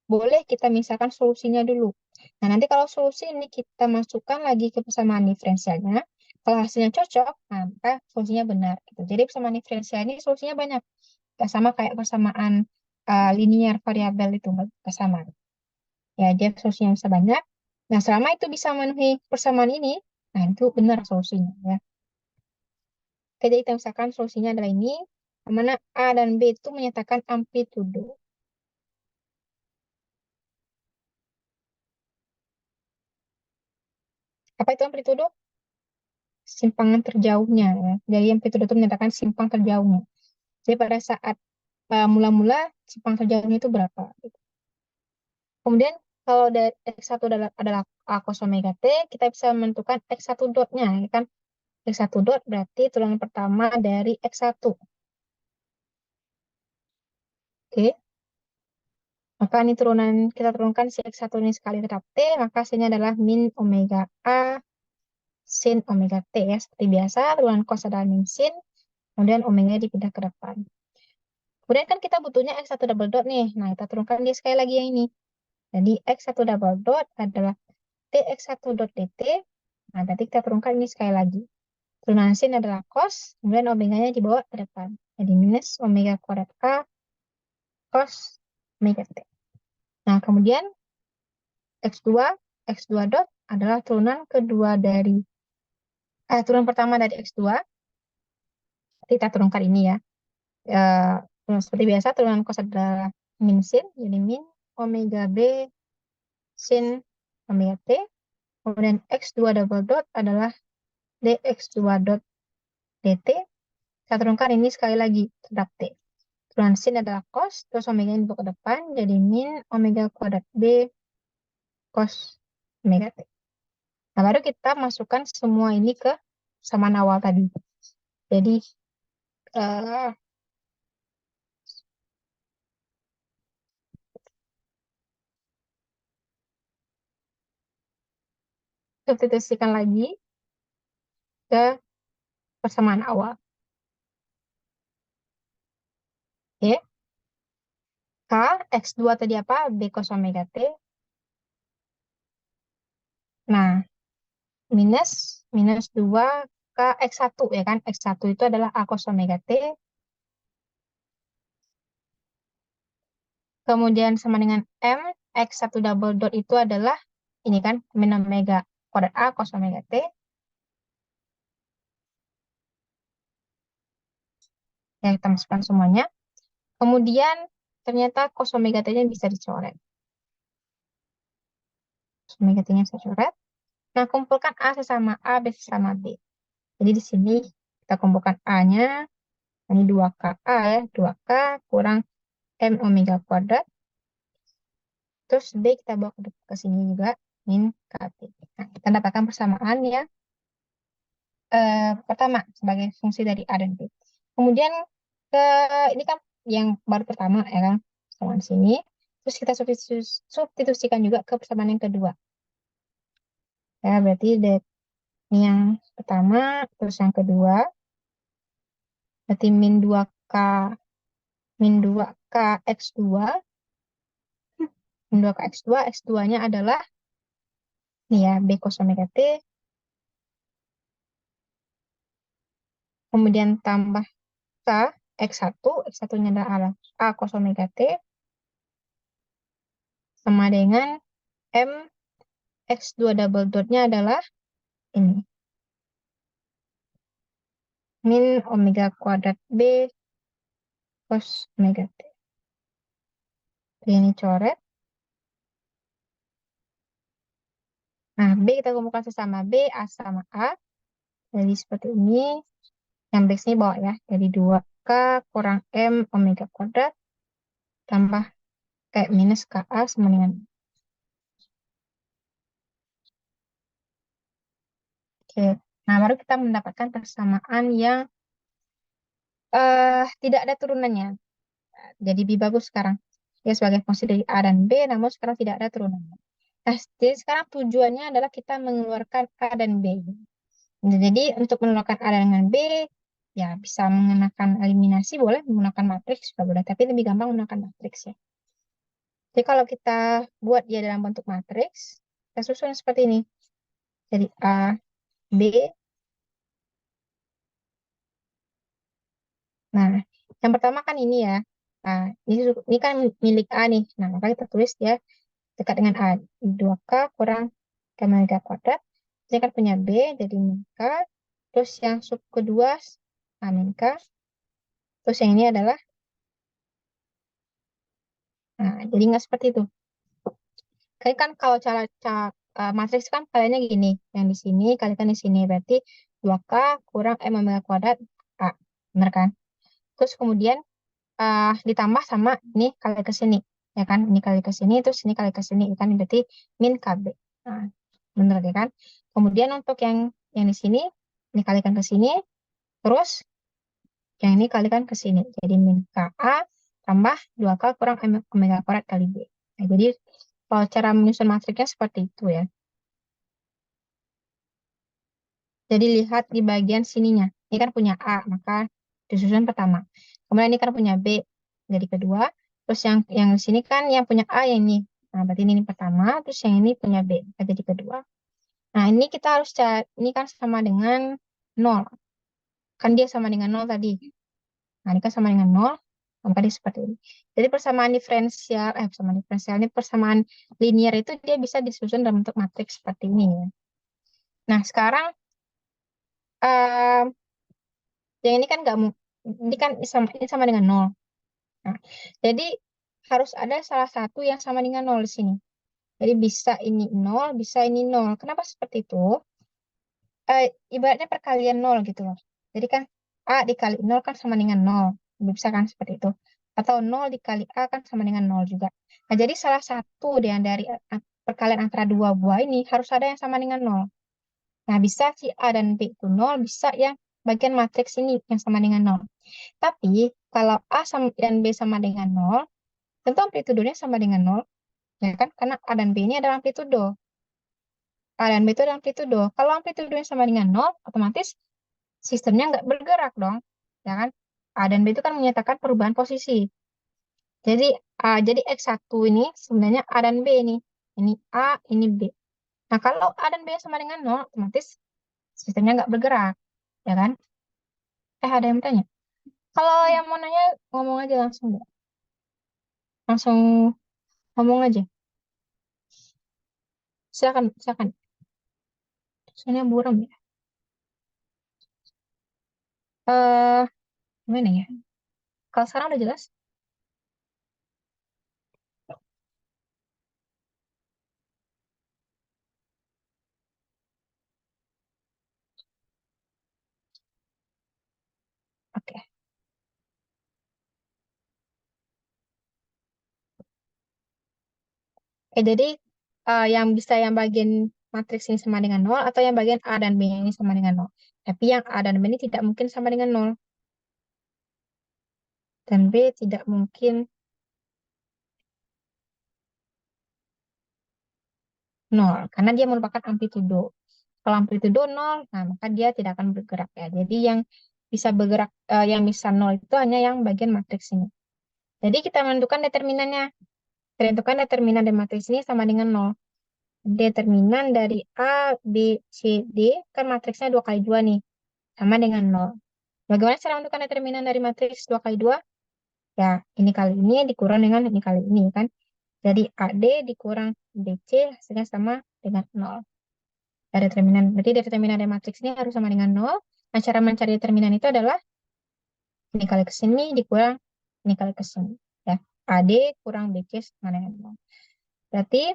boleh kita misalkan solusinya dulu. Nah, nanti kalau solusi ini kita masukkan lagi ke persamaan diferensialnya, kalau hasilnya cocok, nah, maka solusinya benar. Gitu. Jadi persamaan diferensial ini solusinya banyak. Gak sama kayak persamaan linear variabel itu, gak sama. Ya, dia solusinya bisa banyak. Nah, selama itu bisa memenuhi persamaan ini, nah itu benar solusinya ya. Oke, jadi kita misalkan solusinya adalah ini, di mana A dan B itu menyatakan amplitudo. Apa itu amplitudo? Simpangan terjauhnya ya. Jadi amplitudo itu menyatakan simpang terjauhnya. Jadi pada saat mula-mula simpang terjauhnya itu berapa? Kemudian kalau dari X1 adalah A cos omega T, kita bisa menentukan X1 dotnya, ya kan? X1 dot berarti turunan pertama dari X1. Oke, maka ini turunan, kita turunkan si X1 ini sekali terhadap T, maka hasilnya adalah min omega A sin omega T ya. Seperti biasa, turunan cos adalah min sin, kemudian omega dipindah ke depan. Kemudian kan kita butuhnya X1 double dot nih. Nah, kita turunkan dia sekali lagi yang ini. Jadi X1 double dot adalah Tx1 dot dt. Nah, berarti kita turunkan ini sekali lagi. Turunan sin adalah cos, kemudian omeganya dibawa ke depan. Jadi minus omega kuadrat A cos omega T. Nah, kemudian X2, X2 dot adalah turunan kedua dari, turunan pertama dari X2. Kita turunkan ini ya. Seperti biasa, turunan cos adalah min sin, jadi min omega B sin omega T. Kemudian X2 double dot adalah dx2 dot dt. Kita turunkan ini sekali lagi terhadap T. Turunan sin adalah cos, terus omega ini dibawa ke depan, jadi min omega kuadrat B cos omega T. Nah, baru kita masukkan semua ini ke samaan awal tadi. Jadi, eh, substitusikan lagi ke persamaan awal. Oke, K, X2 tadi apa? B cos omega T. Nah, minus, minus 2 K X1 ya kan? X1 itu adalah A cos omega T. Kemudian sama dengan M, X1 double dot itu adalah ini kan, min omega kuadrat A cos omega T. Ya, kita masukkan semuanya. Kemudian ternyata cos omega T-nya bisa dicoret. Cos omega T-nya saya coret. Nah, kumpulkan A sesama A, B sesama B. Jadi di sini kita kumpulkan A-nya, ini 2KA ya, 2K kurang M omega kuadrat. Terus B kita bawa ke sini juga, min KT. Nah, kita dapatkan persamaan ya. Pertama, sebagai fungsi dari A dan B. Kemudian, ke ini kan yang baru pertama ya kan, persamaan sini. Terus kita substitusikan juga ke persamaan yang kedua. Ya, berarti ini yang pertama, terus yang kedua, berarti min 2K X2, min 2K X2, X2-nya adalah, nih ya, B cos omega T, kemudian tambah K X1, X1-nya adalah A cos omega T, sama dengan M X2 double dot-nya adalah ini, min omega kuadrat B cos omega T. Ini coret. Nah, B kita kumpulkan sesama B, A sama A. Jadi seperti ini. Yang X ini bawa ya. Jadi 2K kurang M omega kuadrat tambah kayak minus KA sama dengan. Oke. Nah, baru kita mendapatkan persamaan yang tidak ada turunannya. Jadi lebih bagus sekarang. Ya, sebagai fungsi dari A dan B, namun sekarang tidak ada turunannya. Nah, jadi sekarang tujuannya adalah kita mengeluarkan A dan B. Nah, jadi untuk mengeluarkan A dengan B, ya bisa menggunakan eliminasi, boleh menggunakan matriks juga boleh, tapi lebih gampang menggunakan matriks ya. Jadi kalau kita buat dia dalam bentuk matriks, kita susun seperti ini. Jadi A, B. Nah, yang pertama kan ini ya. Nah, ini kan milik A nih. Nah, maka kita tulis ya dekat dengan A. 2K kurang K omega kuadrat. Ini kan punya B, jadi min K. Terus yang sub kedua, A min K. Terus yang ini adalah, nah, jadi nggak seperti itu. Kali kan kalau matriks kan kaliannya gini. Yang di sini kalikan di sini. Berarti 2K kurang M omega kuadrat A. Benar kan? Terus kemudian ditambah sama ini kali ke sini. Ya kan? Ini kali ke sini, terus ini kali ke sini. Kan berarti min KB. Nah, benar ya kan? Kemudian untuk yang di sini, ini kalikan ke sini. Terus yang ini kalikan ke sini. Jadi min KA tambah 2K kurang omega kuadrat kali B. Nah, jadi kalau cara menyusun matriksnya seperti itu ya. Jadi lihat di bagian sininya. Ini kan punya A, maka disusun pertama. Kemudian ini kan punya B, jadi kedua. Terus yang di sini kan yang punya A yang ini. Nah, berarti ini pertama, terus yang ini punya B, maka jadi kedua. Nah, ini kita harus cari, ini kan sama dengan nol. Kan dia sama dengan nol tadi. Nah, ini kan sama dengan nol, maka dia seperti ini. Jadi persamaan diferensial ini persamaan linear itu dia bisa disusun dalam bentuk matriks seperti ini ya. Nah, sekarang eh, yang ini kan nggak ini kan ini sama dengan nol. Nah, jadi harus ada salah satu yang sama dengan nol di sini. Jadi bisa ini nol, bisa ini nol. Kenapa seperti itu? Ibaratnya perkalian nol gitu loh. Jadi kan A dikali nol kan sama dengan nol. Bisa kan seperti itu. Atau nol dikali A kan sama dengan nol juga. Nah, jadi salah satu yang dari perkalian antara dua buah ini harus ada yang sama dengan nol. Nah, bisa si A dan B itu nol, bisa yang bagian matriks ini yang sama dengan nol. Tapi kalau A dan B sama dengan nol, tentu amplitudenya sama dengan nol, ya kan? Karena A dan B ini adalah amplitudo. A dan B itu adalah amplitudo. Kalau amplitudenya sama dengan nol, otomatis sistemnya nggak bergerak dong, ya kan? A dan B itu kan menyatakan perubahan posisi. Jadi jadi X1 ini sebenarnya A dan B ini. Ini A, ini B. Nah, kalau A dan B sama dengan nol, otomatis sistemnya nggak bergerak, ya kan? Ada yang tanya. Kalau yang mau nanya, ngomong aja langsung deh. Langsung ngomong aja. Silakan, silakan. Soalnya buram ya. Eh, Gimana ya? Kalau sekarang udah jelas? Oke. Jadi yang bagian matriks ini sama dengan nol atau yang bagian A dan B ini sama dengan nol. Tapi yang A dan B ini tidak mungkin sama dengan nol. Dan B tidak mungkin nol. Karena dia merupakan amplitudo. Kalau amplitudo nol, nah maka dia tidak akan bergerak ya. Jadi yang bisa bergerak, yang bisa nol itu hanya yang bagian matriks ini. Jadi kita menentukan determinannya. Tentukan determinan dari matriks ini sama dengan nol. Determinan dari A, B, C, D, kan matriksnya 2 kali 2 nih, sama dengan nol. Bagaimana cara menentukan determinan dari matriks 2 kali 2? Ya, ini kali ini dikurang dengan ini kali ini, kan? Jadi AD dikurang BC hasilnya sama dengan nol. Berarti determinan dari matriks ini harus sama dengan nol. Nah, cara mencari determinan itu adalah ini kali ke sini dikurang ini kali ke sini. Ya, AD kurang BC sama dengan nol. Berarti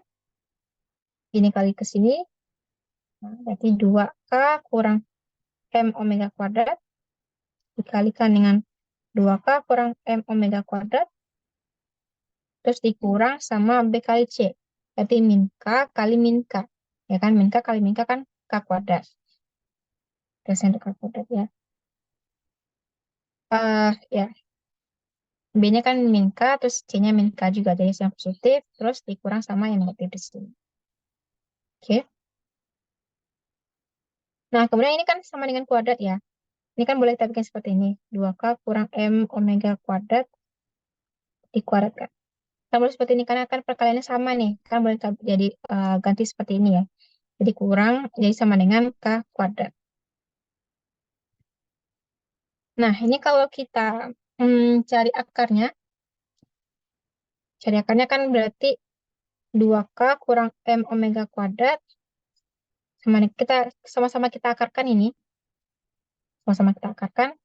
ini kali ke sini, nah, berarti 2K kurang M omega kuadrat dikalikan dengan 2K kurang M omega kuadrat terus dikurang sama B kali C. Berarti min K kali min K. Ya kan, min K kali min K kan K kuadrat. Terus untuk K kuadrat ya. Ya, B-nya kan min K, terus C-nya min K juga. Jadi yang positif, terus dikurang sama yang negatif di sini. Oke. Nah, kemudian ini kan sama dengan kuadrat ya. Ini kan boleh kita bikin seperti ini. 2K kurang M omega kuadrat dikuadratkan. Kita boleh seperti ini karena kan perkaliannya sama nih. Kan boleh kita jadi ganti seperti ini ya. Jadi kurang, jadi sama dengan K kuadrat. Nah, ini kalau kita cari akarnya kan berarti 2K kurang M omega kuadrat. Kita sama-sama kita akarkan ini. Sama-sama kita akarkan.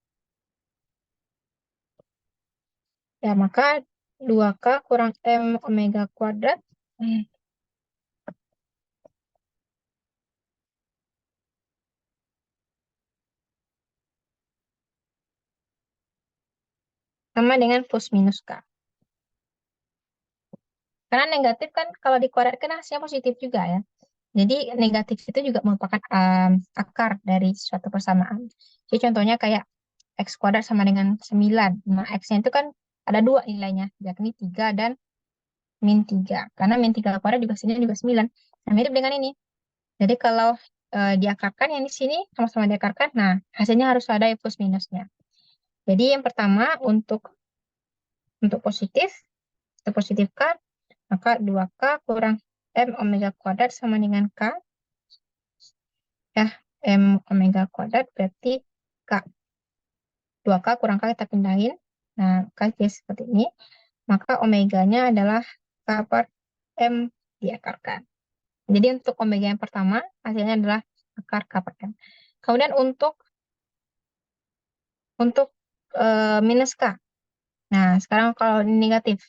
Ya, maka 2K kurang M omega kuadrat. Sama dengan plus minus K. Karena negatif kan kalau dikuadratkan hasilnya positif juga ya. Jadi negatif itu juga merupakan akar dari suatu persamaan. Jadi contohnya kayak X kuadrat sama dengan 9. Nah, X-nya itu kan ada dua nilainya, yakni 3 dan min 3. Karena min 3 kuadrat juga sini juga 9. Nah, mirip dengan ini. Jadi kalau diakarkan yang di sini sama-sama diakarkan, nah hasilnya harus ada plus minusnya. Jadi yang pertama untuk positif K, maka 2K kurang M omega kuadrat sama dengan K. Ya, M omega kuadrat berarti K. 2K kurang K kita pindahin. Nah, K jadi seperti ini. Maka omeganya adalah K per M diakarkan. Jadi untuk omega yang pertama, hasilnya adalah akar K per M. Kemudian untuk minus K. Nah, sekarang kalau ini negatif.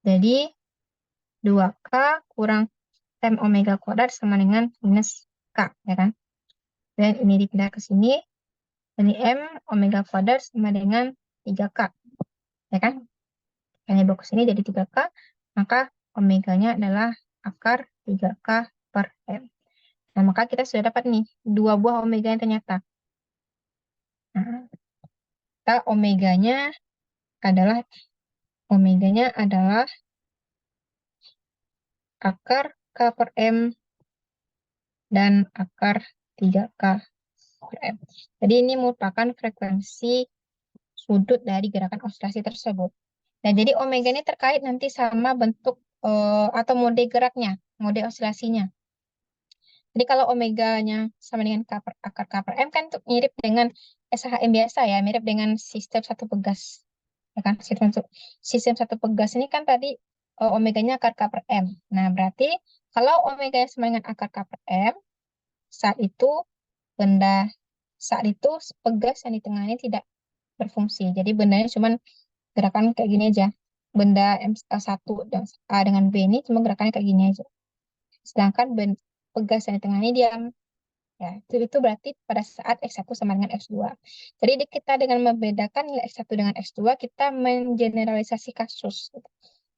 Jadi 2K kurang M omega kuadrat sama dengan minus K, ya kan? Dan ini dipindah ke sini. Ini M omega kuadrat sama dengan 3K, ya kan? Yang dibawa ke sini jadi 3K, maka omeganya adalah akar 3K per M. Nah, maka kita sudah dapat nih, dua buah omega yang ternyata. Nah, kita omeganya adalah akar K per M dan akar 3K per M. Jadi ini merupakan frekuensi sudut dari gerakan oscilasi tersebut. Nah, jadi omega ini terkait nanti sama bentuk atau mode geraknya, mode oscilasinya. Jadi kalau omeganya sama dengan akar K per M kan itu mirip dengan SHM biasa ya, mirip dengan sistem satu pegas. Ya kan? Sistem satu pegas ini kan tadi omeganya akar K per M. Nah, berarti kalau omeganya sama dengan akar K per M, saat itu benda saat itu pegas yang di tengah ini tidak berfungsi. Jadi bendanya cuma gerakan kayak gini aja. Benda M1 dan A dengan B ini cuma gerakannya kayak gini aja. Sedangkan pegas yang di tengah ini diam. Ya, itu berarti pada saat X1 sama dengan X2. Jadi kita dengan membedakan nilai X1 dengan X2, kita mengeneralisasi kasus.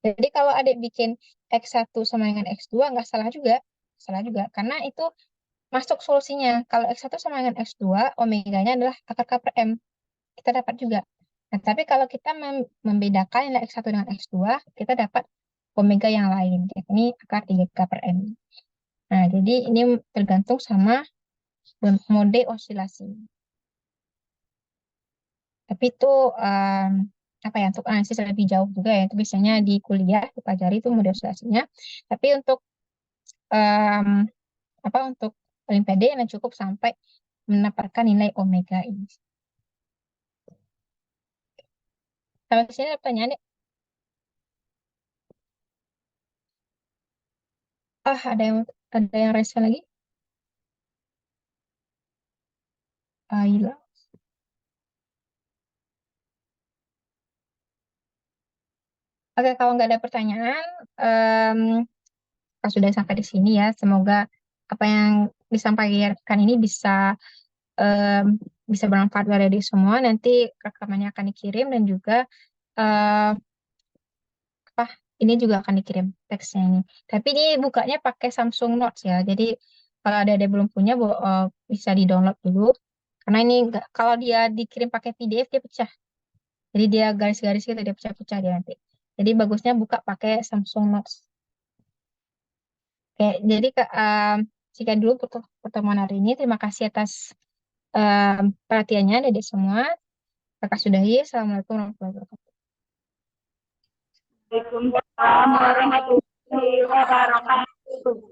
Jadi kalau adik bikin X1 sama dengan X2, nggak salah juga. Salah juga, karena itu masuk solusinya. Kalau X1 sama dengan X2, omeganya adalah akar K per M. Kita dapat juga. Nah, tapi kalau kita membedakan nilai X1 dengan X2, kita dapat omega yang lain, yakni akar 3K per M. Nah, jadi ini tergantung sama mode osilasi. Tapi itu apa ya, untuk analisis lebih jauh juga ya, itu biasanya di kuliah dipelajari itu mode osilasinya. Tapi untuk Olimpiade yang cukup sampai mendapatkan nilai omega ini. Sampai ke sini ada pertanyaan deh. Ada yang respon lagi? Iya. Oke, kalau nggak ada pertanyaan, kita sudah sampai di sini ya. Semoga apa yang disampaikan ini em, bisa bermanfaat bagi adik semua. Nanti rekamannya akan dikirim dan juga em, apa ini juga akan dikirim teksnya ini. Tapi ini bukanya pakai Samsung Notes ya. Jadi kalau ada belum punya, bisa di-download dulu. Karena ini kalau dia dikirim pakai PDF dia pecah. Jadi dia garis-garis gitu dia pecah-pecah dia nanti. Jadi bagusnya buka pakai Samsung Notes. Oke, jadi sekian dulu pertemuan hari ini. Terima kasih atas perhatiannya dari semua. Kakak sudahi. Assalamualaikum warahmatullahi wabarakatuh. Waalaikumsalam warahmatullahi wabarakatuh.